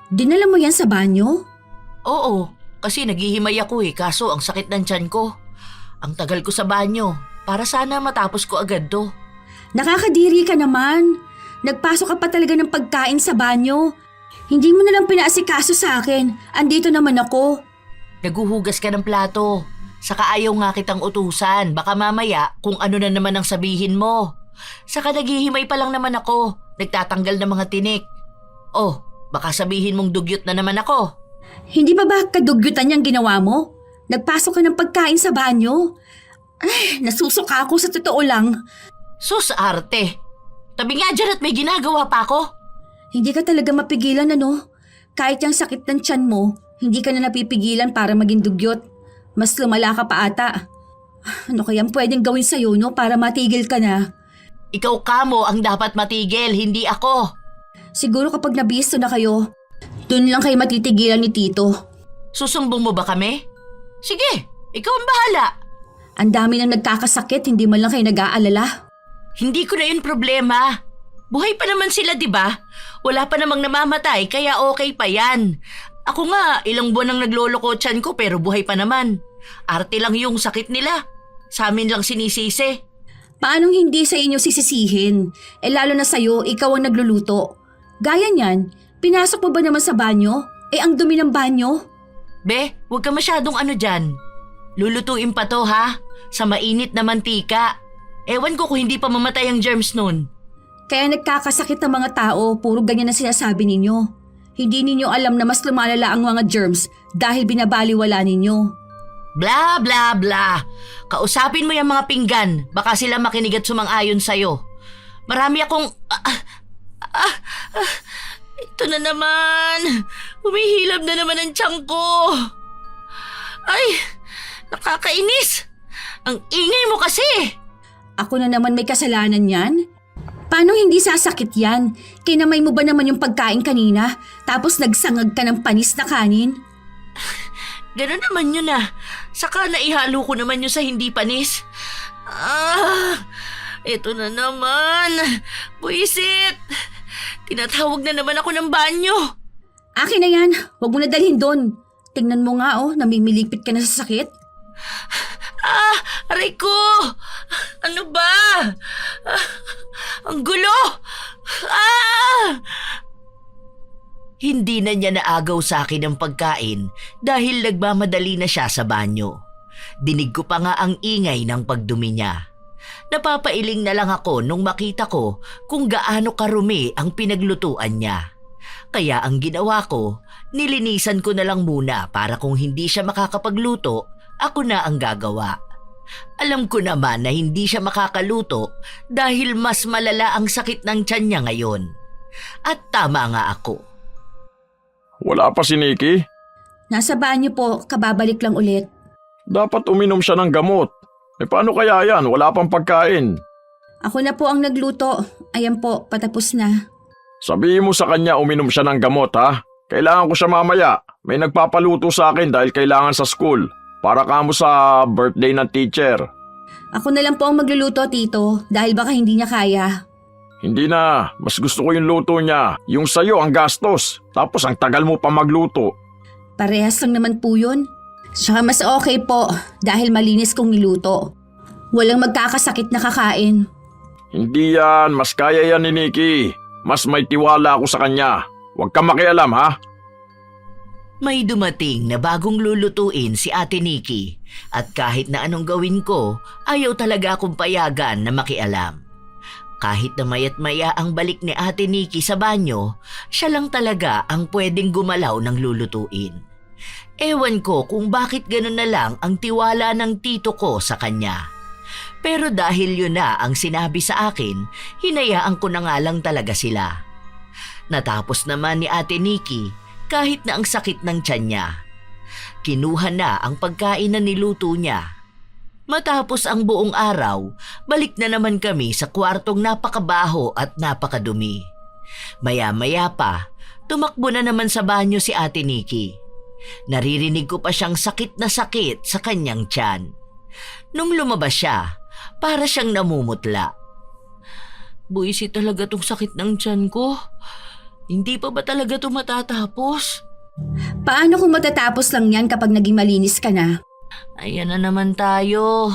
Dinala mo yan sa banyo? Oo, kasi naghihimay ako kaso ang sakit ng tiyan ko. Ang tagal ko sa banyo, para sana matapos ko agad to. Nakakadiri ka naman. Nagpasok ka pa talaga ng pagkain sa banyo. Hindi mo na lang pinaasikaso sa akin. Andito naman ako. Naguhugas ka ng plato. Saka ayaw nga kitang utusan. Baka mamaya kung ano na naman ang sabihin mo. Saka naghihimay pa lang naman ako. Nagtatanggal ng mga tinik. Oh, baka sabihin mong dugyot na naman ako. Hindi ba kadugyutan yung ginawa mo? Nagpasok ka ng pagkain sa banyo. Ay, nasusuka ako sa totoo lang. Sus arte. Tabi nga dyan at may ginagawa pa ako. Hindi ka talaga mapigilan ano? Kahit yung sakit ng tiyan mo, hindi ka na napipigilan para maging dugyot. Mas lumala ka pa ata. Ano kayang pwedeng gawin sa'yo no para matigil ka na? Ikaw kamo ang dapat matigil, hindi ako. Siguro kapag nabisto na kayo, dun lang kayo matitigilan ni Tito. Susumbong mo ba kami? Sige, ikaw ang bahala. Ang dami nang nagkakasakit, hindi man lang kayo nag-aalala. Hindi ko na yun problema. Buhay pa naman sila, di ba? Wala pa namang namamatay, kaya okay pa yan. Ako nga, ilang buwan nang nagloloko tiyan ko pero buhay pa naman. Arte lang yung sakit nila. Sa amin lang sinisisi. Paanong hindi sa inyo sisisihin? Lalo na sa'yo, ikaw ang nagluluto. Gaya niyan, pinasok mo ba naman sa banyo? Ang dumi ng banyo. Be, huwag ka masyadong ano dyan. Lulutuin pa to ha, sa mainit na mantika. Ewan ko kung hindi pa mamatay ang germs nun. Kaya nagkakasakit ng mga tao, puro ganyan ang sinasabi ninyo. Hindi ninyo alam na mas lumalala ang mga germs dahil binabaliwala ninyo. Bla bla bla. Kausapin mo yung mga pinggan, baka sila makinig at sumang-ayon sa'yo. Marami akong... ito na naman. Humihilab na naman ang tiyan ko. Ay, nakakainis. Ang ingay mo kasi. Ako na naman may kasalanan yan? Paano hindi sasakit yan? Kinamay mo ba naman yung pagkain kanina tapos nagsangag ka ng panis na kanin? Ganun naman yun ah. Saka naihalo ko naman yun sa hindi panis. Ito na naman. Buisit. Tinatawag na naman ako ng banyo. Akin na yan. Huwag mo na dalhin doon. Tingnan mo nga namimilipit ka na sa sakit. Aray ko! Ano ba? Ang gulo! Hindi na niya naagaw sa akin ang pagkain dahil nagmamadali na siya sa banyo. Dinig ko pa nga ang ingay ng pagdumi niya. Napapailing na lang ako nung makita ko kung gaano karumi ang pinaglutuan niya. Kaya ang ginawa ko, nilinisan ko na lang muna para kung hindi siya makakapagluto, ako na ang gagawa. Alam ko naman na hindi siya makakaluto dahil mas malala ang sakit ng tiyan niya ngayon. At tama nga ako. Wala pa si Nikki? Nasa banyo po, kababalik lang ulit. Dapat uminom siya ng gamot. Paano kaya yan? Wala pang pagkain. Ako na po ang nagluto. Ayan po, patapos na. Sabihin mo sa kanya uminom siya ng gamot ha. Kailangan ko siya mamaya. May nagpapaluto sa akin dahil kailangan sa school. Para kamo sa birthday ng teacher. Ako na lang po ang magluluto, Tito, dahil baka hindi niya kaya. Hindi na. Mas gusto ko yung luto niya. Yung sayo ang gastos. Tapos ang tagal mo pa magluto. Parehas lang naman po yun. Saka mas okay po dahil malinis kong niluto. Walang magkakasakit na kakain. Hindi yan. Mas kaya yan ni Nikki. Mas may tiwala ako sa kanya. Huwag ka makialam ha. May dumating na bagong lulutuin si Ate Nikki at kahit na anong gawin ko, ayaw talaga akong payagan na makialam. Kahit na mayat maya ang balik ni Ate Nikki sa banyo, siya lang talaga ang pwedeng gumalaw ng lulutuin. Ewan ko kung bakit ganun na lang ang tiwala ng tito ko sa kanya. Pero dahil yun na ang sinabi sa akin, hinayaan ko na nga lang talaga sila. Natapos naman ni Ate Nikki kahit na ang sakit ng tiyan niya. Kinuha na ang pagkain na niluto niya. Matapos ang buong araw, balik na naman kami sa kwartong napakabaho at napakadumi. Maya-maya pa, tumakbo na naman sa banyo si Ate Nikki. Naririnig ko pa siyang sakit na sakit sa kanyang tiyan. Nung lumabas siya, para siyang namumutla. Buisit talaga tong sakit ng tiyan ko. Hindi pa ba talaga ito matatapos? Paano kung matatapos lang yan kapag naging malinis ka na? Ayan na naman tayo.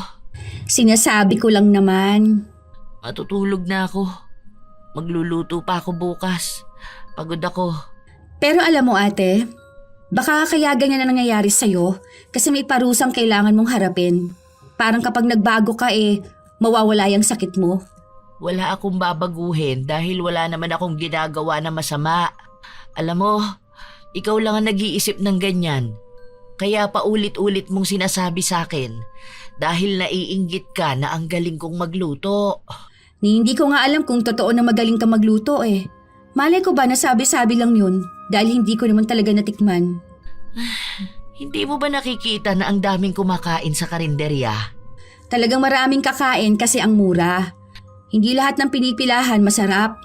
Sinasabi ko lang naman. Matutulog na ako. Magluluto pa ako bukas. Pagod ako. Pero alam mo ate, baka kaya ganyan na nangyayari sa'yo kasi may parusang kailangan mong harapin. Parang kapag nagbago ka mawawala yung sakit mo. Wala akong babaguhin dahil wala naman akong ginagawa na masama. Alam mo, ikaw lang ang nag-iisip ng ganyan. Kaya paulit-ulit mong sinasabi sa akin dahil naiinggit ka na ang galing kong magluto. Hindi ko nga alam kung totoo na magaling ka magluto Malay ko ba na sabi-sabi lang yun dahil hindi ko naman talaga natikman. Hindi mo ba nakikita na ang daming kumakain sa karinderya? Talagang maraming kakain kasi ang mura. Hindi lahat ng pinipilahan masarap.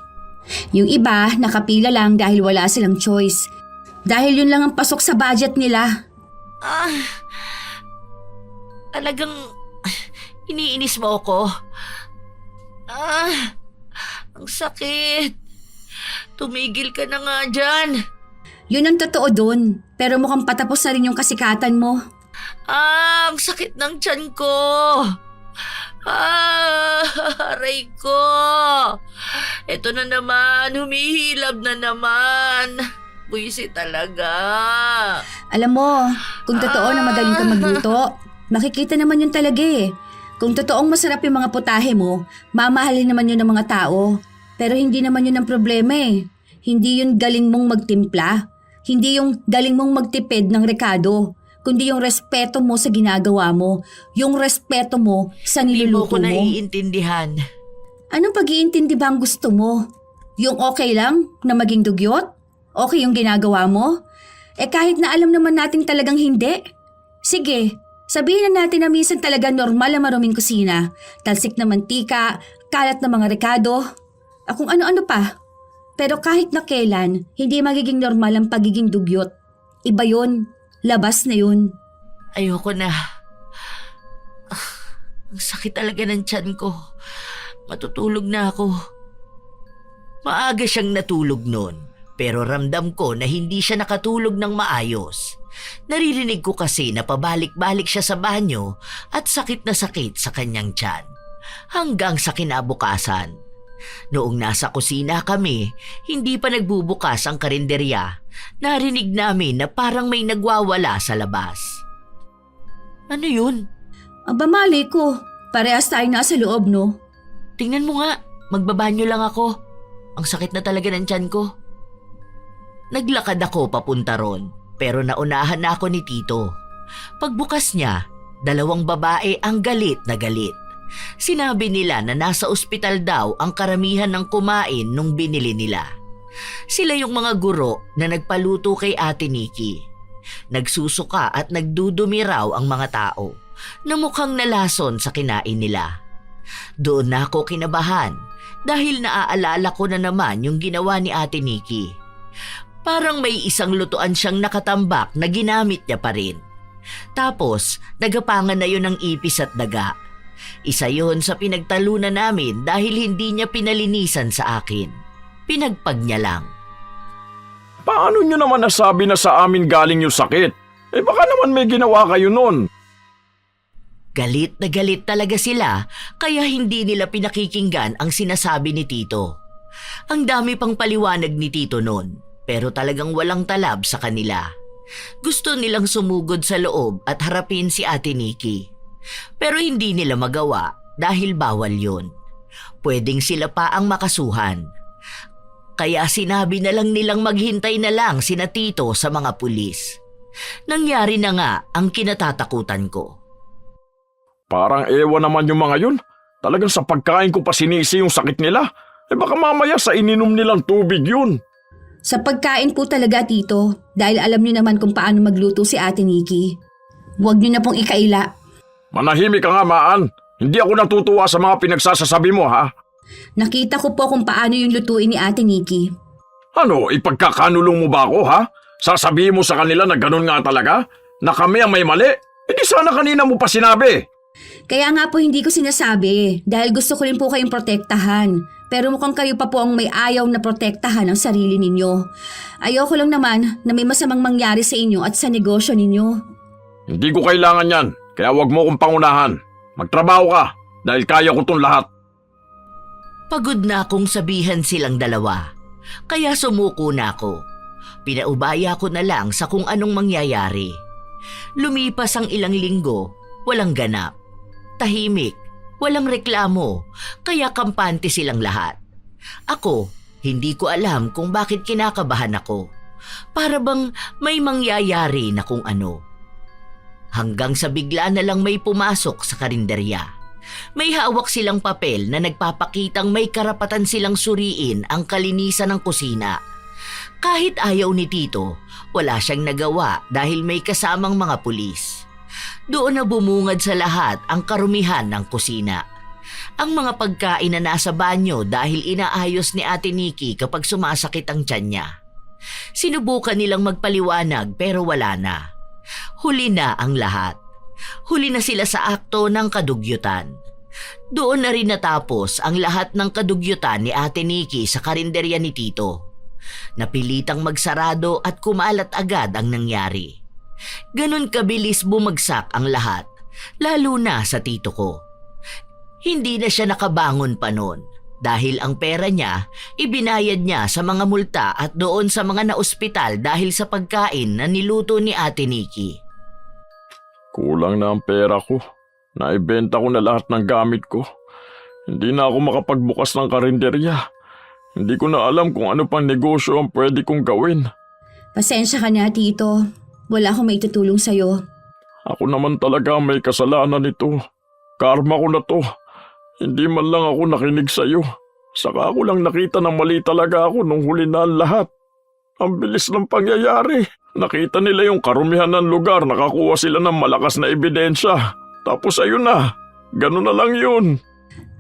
Yung iba nakapila lang dahil wala silang choice. Dahil yun lang ang pasok sa budget nila. Talagang iniinis mo ako. Ang sakit. Tumigil ka na nga dyan. Yun ang totoo dun. Pero mukhang patapos na rin yung kasikatan mo. Ang sakit ng tiyan ko. Aray ko. Ito na naman, humihilab na naman. Buwisit talaga. Alam mo, kung totoo na magaling ka magluto, makikita naman yun talaga eh. Kung totoong masarap yung mga putahe mo, mamahalin naman yun ng mga tao. Pero hindi naman yun ang problema eh. Hindi yun galing mong magtimpla. Hindi yung galing mong magtipid ng rekado. Kundi yung respeto mo sa ginagawa mo. Yung respeto mo sa Hindi mo niluluto ko mo. naiintindihan. Anong pag-iintindi ba ang gusto mo? Yung okay lang na maging dugyot? Okay yung ginagawa mo? Kahit na alam naman natin talagang hindi. Sige, sabihin na natin na minsan talaga normal ang maruming kusina. Talsik na mantika, kalat na mga rekado, kung ano-ano pa. Pero kahit na kailan, hindi magiging normal ang pagiging dugyot. Iba yun. Labas na yun. Ayoko na. Ang sakit talaga ng tiyan ko. Matutulog na ako. Maaga siyang natulog noon, pero ramdam ko na hindi siya nakatulog ng maayos. Naririnig ko kasi na pabalik-balik siya sa banyo at sakit na sakit sa kanyang tiyan. Hanggang sa kinabukasan. Noong nasa kusina kami, hindi pa nagbubukas ang karinderya. Narinig namin na parang may nagwawala sa labas. Ano yun? Aba mali ko. Parehas tayo nasa loob, no? Tingnan mo nga, magbabanyo lang ako. Ang sakit na talaga ng tiyan ko. Naglakad ako papunta ron, pero naunahan na ako ni Tito. Pagbukas niya, 2 babae ang galit na galit. Sinabi nila na nasa ospital daw ang karamihan ng kumain nung binili nila. Sila yung mga guro na nagpaluto kay Ate Nikki. Nagsusuka at nagdudumi raw ang mga tao na mukhang nalason sa kinain nila. Doon na ako kinabahan dahil naaalala ko na naman yung ginawa ni Ate Nikki. Parang may isang lutuan siyang nakatambak na ginamit niya pa rin. Tapos nagapangan na yun ng ipis at daga. Isa yon sa pinagtalunan namin dahil hindi niya pinalinisan sa akin. Pinagpag niya lang. Paano nyo naman nasabi na sa amin galing yung sakit? Baka naman may ginawa kayo nun. Galit na galit talaga sila kaya hindi nila pinakikinggan ang sinasabi ni Tito. Ang dami pang paliwanag ni Tito noon pero talagang walang talab sa kanila. Gusto nilang sumugod sa loob at harapin si Ate Nikki. Pero hindi nila magawa dahil bawal yun. Pwedeng sila pa ang makasuhan. Kaya sinabi na lang nilang maghintay na lang sina Tito sa mga pulis. Nangyari na nga ang kinatatakutan ko. Parang ewan naman yung mga yun. Talagang sa pagkain ko pa sinisi yung sakit nila. Baka mamaya sa ininom nilang tubig yun. Sa pagkain po talaga, Tito. Dahil alam niyo naman kung paano magluto si Ate Nikki. Huwag niyo na pong ikaila. Manahimik ka nga, Maan. Hindi ako natutuwa sa mga pinagsasasabi mo, ha? Nakita ko po kung paano yung lutuin ni Ate Nikki. Ano, ipagkakanulong mo ba ako, ha? Sasabihin mo sa kanila na ganun nga talaga? Na kami ang may mali? Hindi sana kanina mo pa sinabi. Kaya nga po hindi ko sinasabi dahil gusto ko rin po kayong protektahan. Pero mukhang kayo pa po ang may ayaw na protektahan ang sarili ninyo. Ayoko lang naman na may masamang mangyari sa inyo at sa negosyo ninyo. Hindi ko kailangan yan, kaya wag mo kong pangunahan. Magtrabaho ka, dahil kaya ko tong lahat. Pagod na akong sabihan silang dalawa, kaya sumuko na ako. Pinaubaya ko na lang sa kung anong mangyayari. Lumipas ang ilang linggo, walang ganap. Tahimik, walang reklamo, kaya kampante silang lahat. Ako, hindi ko alam kung bakit kinakabahan ako. Para bang may mangyayari na kung ano. Hanggang sa bigla na lang may pumasok sa karinderya. May hawak silang papel na nagpapakitang may karapatan silang suriin ang kalinisan ng kusina. Kahit ayaw ni Tito, wala siyang nagawa dahil may kasamang mga pulis. Doon na bumungad sa lahat ang karumihan ng kusina. Ang mga pagkain na nasa banyo dahil inaayos ni Ate Nikki kapag sumasakit ang tiyan niya. Sinubukan nilang magpaliwanag pero wala na. Huli na ang lahat. Huli na sila sa akto ng kadugyutan. Doon na rin natapos ang lahat ng kadugyutan ni Ate Nikki sa karinderya ni Tito. Napilitang magsarado at kumalat agad ang nangyari. Ganon kabilis bumagsak ang lahat, lalo na sa tito ko. Hindi na siya nakabangon pa noon dahil ang pera niya ibinayad niya sa mga multa at doon sa mga naospital dahil sa pagkain na niluto ni Ate Nikki. Kulang na ang pera ko. Naibenta ko na lahat ng gamit ko. Hindi na ako makapagbukas ng karinderya. Hindi ko na alam kung ano pang negosyo ang pwede kong gawin. Pasensya ka na, Tito. Wala akong maitutulong sa'yo. Ako naman talaga ang may kasalanan nito. Karma ko na to. Hindi man lang ako nakinig sa'yo. Saka ako lang nakita na mali talaga ako nung huli na ang lahat. Ang bilis ng pangyayari. Nakita nila yung karumihan ng lugar, nakakuha sila ng malakas na ebidensya. Tapos ayun na, ganun na lang yun.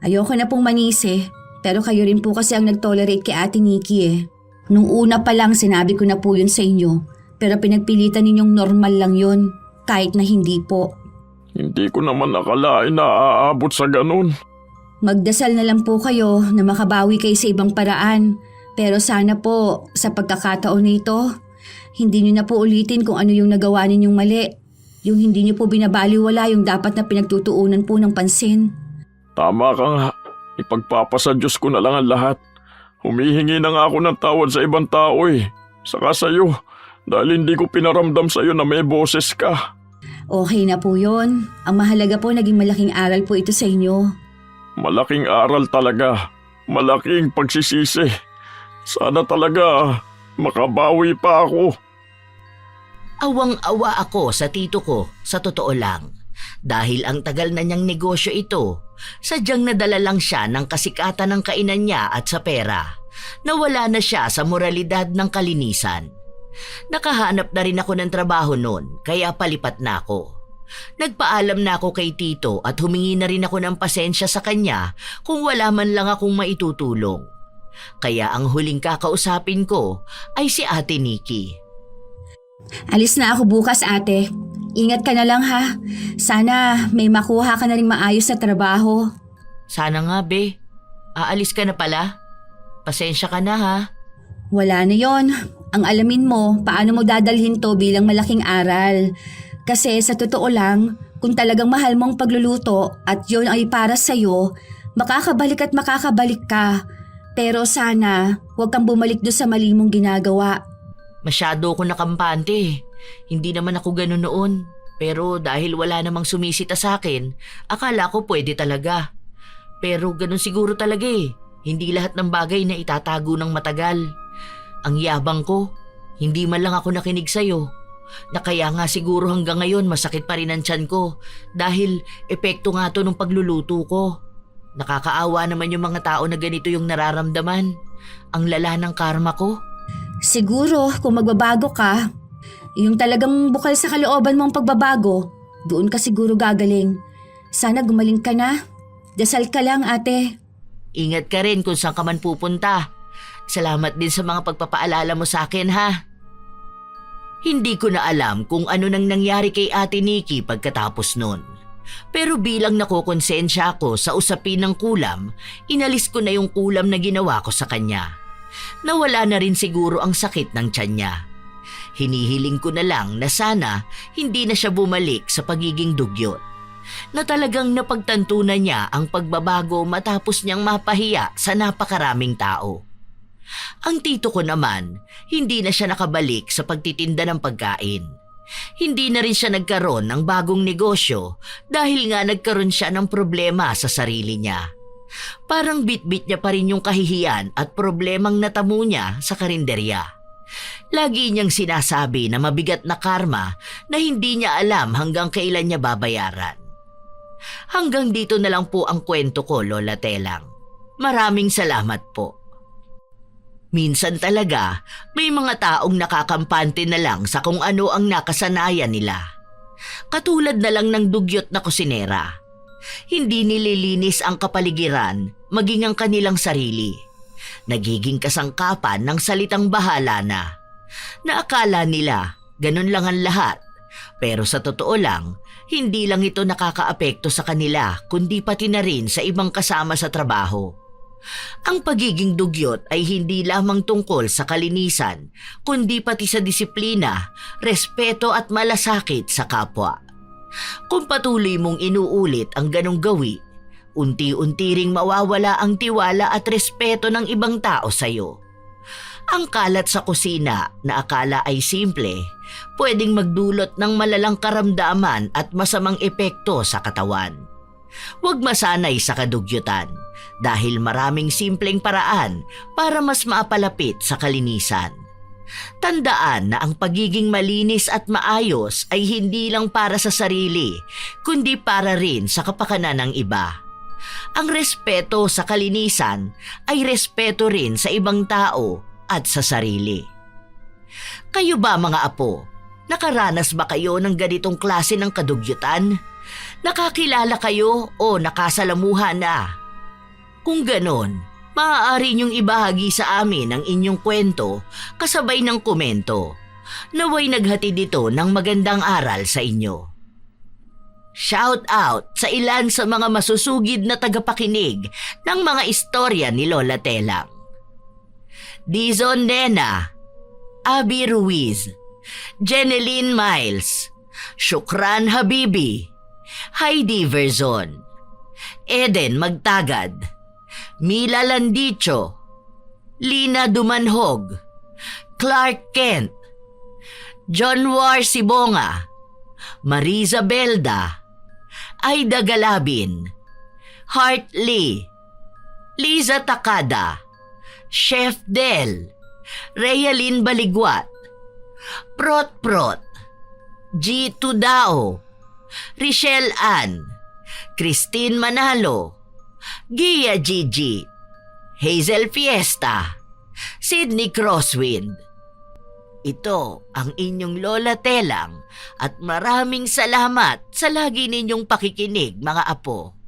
Ayoko na pong manisi, pero kayo rin po kasi ang nag-tolerate kay Ate Nikki eh. Nung una pa lang sinabi ko na po yun sa inyo, pero pinagpilitan ninyong normal lang yun, kahit na hindi po. Hindi ko naman akalain na aabot sa ganun. Magdasal na lang po kayo na makabawi kayo sa ibang paraan. Pero sana po, sa pagkakataon nito, hindi niyo na po ulitin kung ano yung nagawa ninyong mali. Yung hindi niyo po binabaliwala yung dapat na pinagtutuunan po ng pansin. Tama ka nga. Ipagpapasa Diyos ko na lang ang lahat. Humihingi na nga ako ng tawad sa ibang tao eh. Saka sa'yo, dahil hindi ko pinaramdam sa'yo na may boses ka. Okay na po yun. Ang mahalaga po naging malaking aral po ito sa inyo. Malaking aral talaga. Malaking pagsisisi. Sana talaga makabawi pa ako. Awang-awa ako sa tito ko, sa totoo lang. Dahil ang tagal na niyang negosyo ito, sadyang nadala lang siya ng kasikatan ng kainan niya at sa pera. Nawala na siya sa moralidad ng kalinisan. Nakahanap na rin ako ng trabaho noon, kaya palipat na ako. Nagpaalam na ako kay tito at humingi na rin ako ng pasensya sa kanya kung wala man lang akong maitutulong. Kaya ang huling kakausapin ko ay si Ate Nikki. Alis na ako bukas, ate. Ingat ka na lang ha. Sana may makuha ka na rin maayos sa trabaho. Sana nga be. Aalis ka na pala? Pasensya ka na ha. Wala na yon. Ang alamin mo, paano mo dadalhin to bilang malaking aral. Kasi sa totoo lang, kung talagang mahal mong pagluluto at yon ay para sa'yo, makakabalik at makakabalik ka. Pero sana, huwag kang bumalik doon sa mali mong ginagawa. Masyado ako nakampante. Hindi naman ako ganun noon. Pero dahil wala namang sumisita sa akin, akala ko pwede talaga. Pero ganun siguro talaga eh. Hindi lahat ng bagay na itatago ng matagal. Ang yabang ko, hindi man lang ako nakinig sa'yo. Na kaya nga siguro hanggang ngayon masakit pa rin ang tiyan ko dahil epekto nga to ng pagluluto ko. Nakakaawa naman yung mga tao na ganito yung nararamdaman. Ang lala ng karma ko. Siguro kung magbabago ka, yung talagang bukal sa kalooban mong pagbabago, doon ka siguro gagaling. Sana gumaling ka na. Dasal ka lang, ate. Ingat ka rin kung saan ka man pupunta. Salamat din sa mga pagpapaalala mo sa akin ha. Hindi ko na alam kung ano nang nangyari kay Ate Nikki pagkatapos nun. Pero bilang nakokonsensya ako sa usapin ng kulam, inalis ko na yung kulam na ginawa ko sa kanya. Nawala na rin siguro ang sakit ng tiyan niya. Hinihiling ko na lang na sana hindi na siya bumalik sa pagiging dugyot. Na talagang napagtanto na niya ang pagbabago matapos niyang mapahiya sa napakaraming tao. Ang tito ko naman, hindi na siya nakabalik sa pagtitinda ng pagkain. Hindi na rin siya nagkaroon ng bagong negosyo dahil nga nagkaroon siya ng problema sa sarili niya. Parang bitbit niya pa rin yung kahihiyan at problemang natamo niya sa karinderya. Lagi niyang sinasabi na mabigat na karma na hindi niya alam hanggang kailan niya babayaran. Hanggang dito na lang po ang kwento ko, Lola Telang. Maraming salamat po. Minsan talaga, may mga taong nakakampante na lang sa kung ano ang nakasanayan nila. Katulad na lang ng dugyot na kusinera. Hindi nililinis ang kapaligiran, maging ang kanilang sarili. Nagiging kasangkapan ng salitang bahala na. Naakala nila, ganun lang ang lahat. Pero sa totoo lang, hindi lang ito nakakaapekto sa kanila, kundi pati na rin sa ibang kasama sa trabaho. Ang pagiging dugyot ay hindi lamang tungkol sa kalinisan, kundi pati sa disiplina, respeto at malasakit sa kapwa. Kung patuloy mong inuulit ang ganong gawi, unti-unti ring mawawala ang tiwala at respeto ng ibang tao sa iyo. Ang kalat sa kusina na akala ay simple, pwedeng magdulot ng malalang karamdaman at masamang epekto sa katawan. Huwag masanay sa kadugyutan dahil maraming simpleng paraan para mas maapalapit sa kalinisan. Tandaan na ang pagiging malinis at maayos ay hindi lang para sa sarili, kundi para rin sa kapakanan ng iba. Ang respeto sa kalinisan ay respeto rin sa ibang tao at sa sarili. Kayo ba mga apo, nakaranas ba kayo ng ganitong klase ng kadugyutan? Nakakilala kayo o nakasalamuhan na? Kung ganon, maaari niyong ibahagi sa amin ang inyong kwento kasabay ng komento. Naway naghatid ito ng magandang aral sa inyo. Shout out sa ilan sa mga masusugid na tagapakinig ng mga istorya ni Lola Telang. Dizon Nena, Abby Ruiz, Jeneline Miles, Shukran Habibi, Heidi Verzon, Eden Magtagad, Mila Landicho, Lina Dumanhog, Clark Kent, John War Sibonga, Mariza Belda, Aida Galabin, Hart Lee, Liza Takada, Chef Del, Rayalyn Baligwat, Prot Prot, G. Tudao, Richelle Ann, Christine Manalo, Gia Gigi, Hazel Fiesta, Sydney Crosswind. Ito ang inyong Lola Telang at maraming salamat sa lagi ninyong pakikinig mga apo.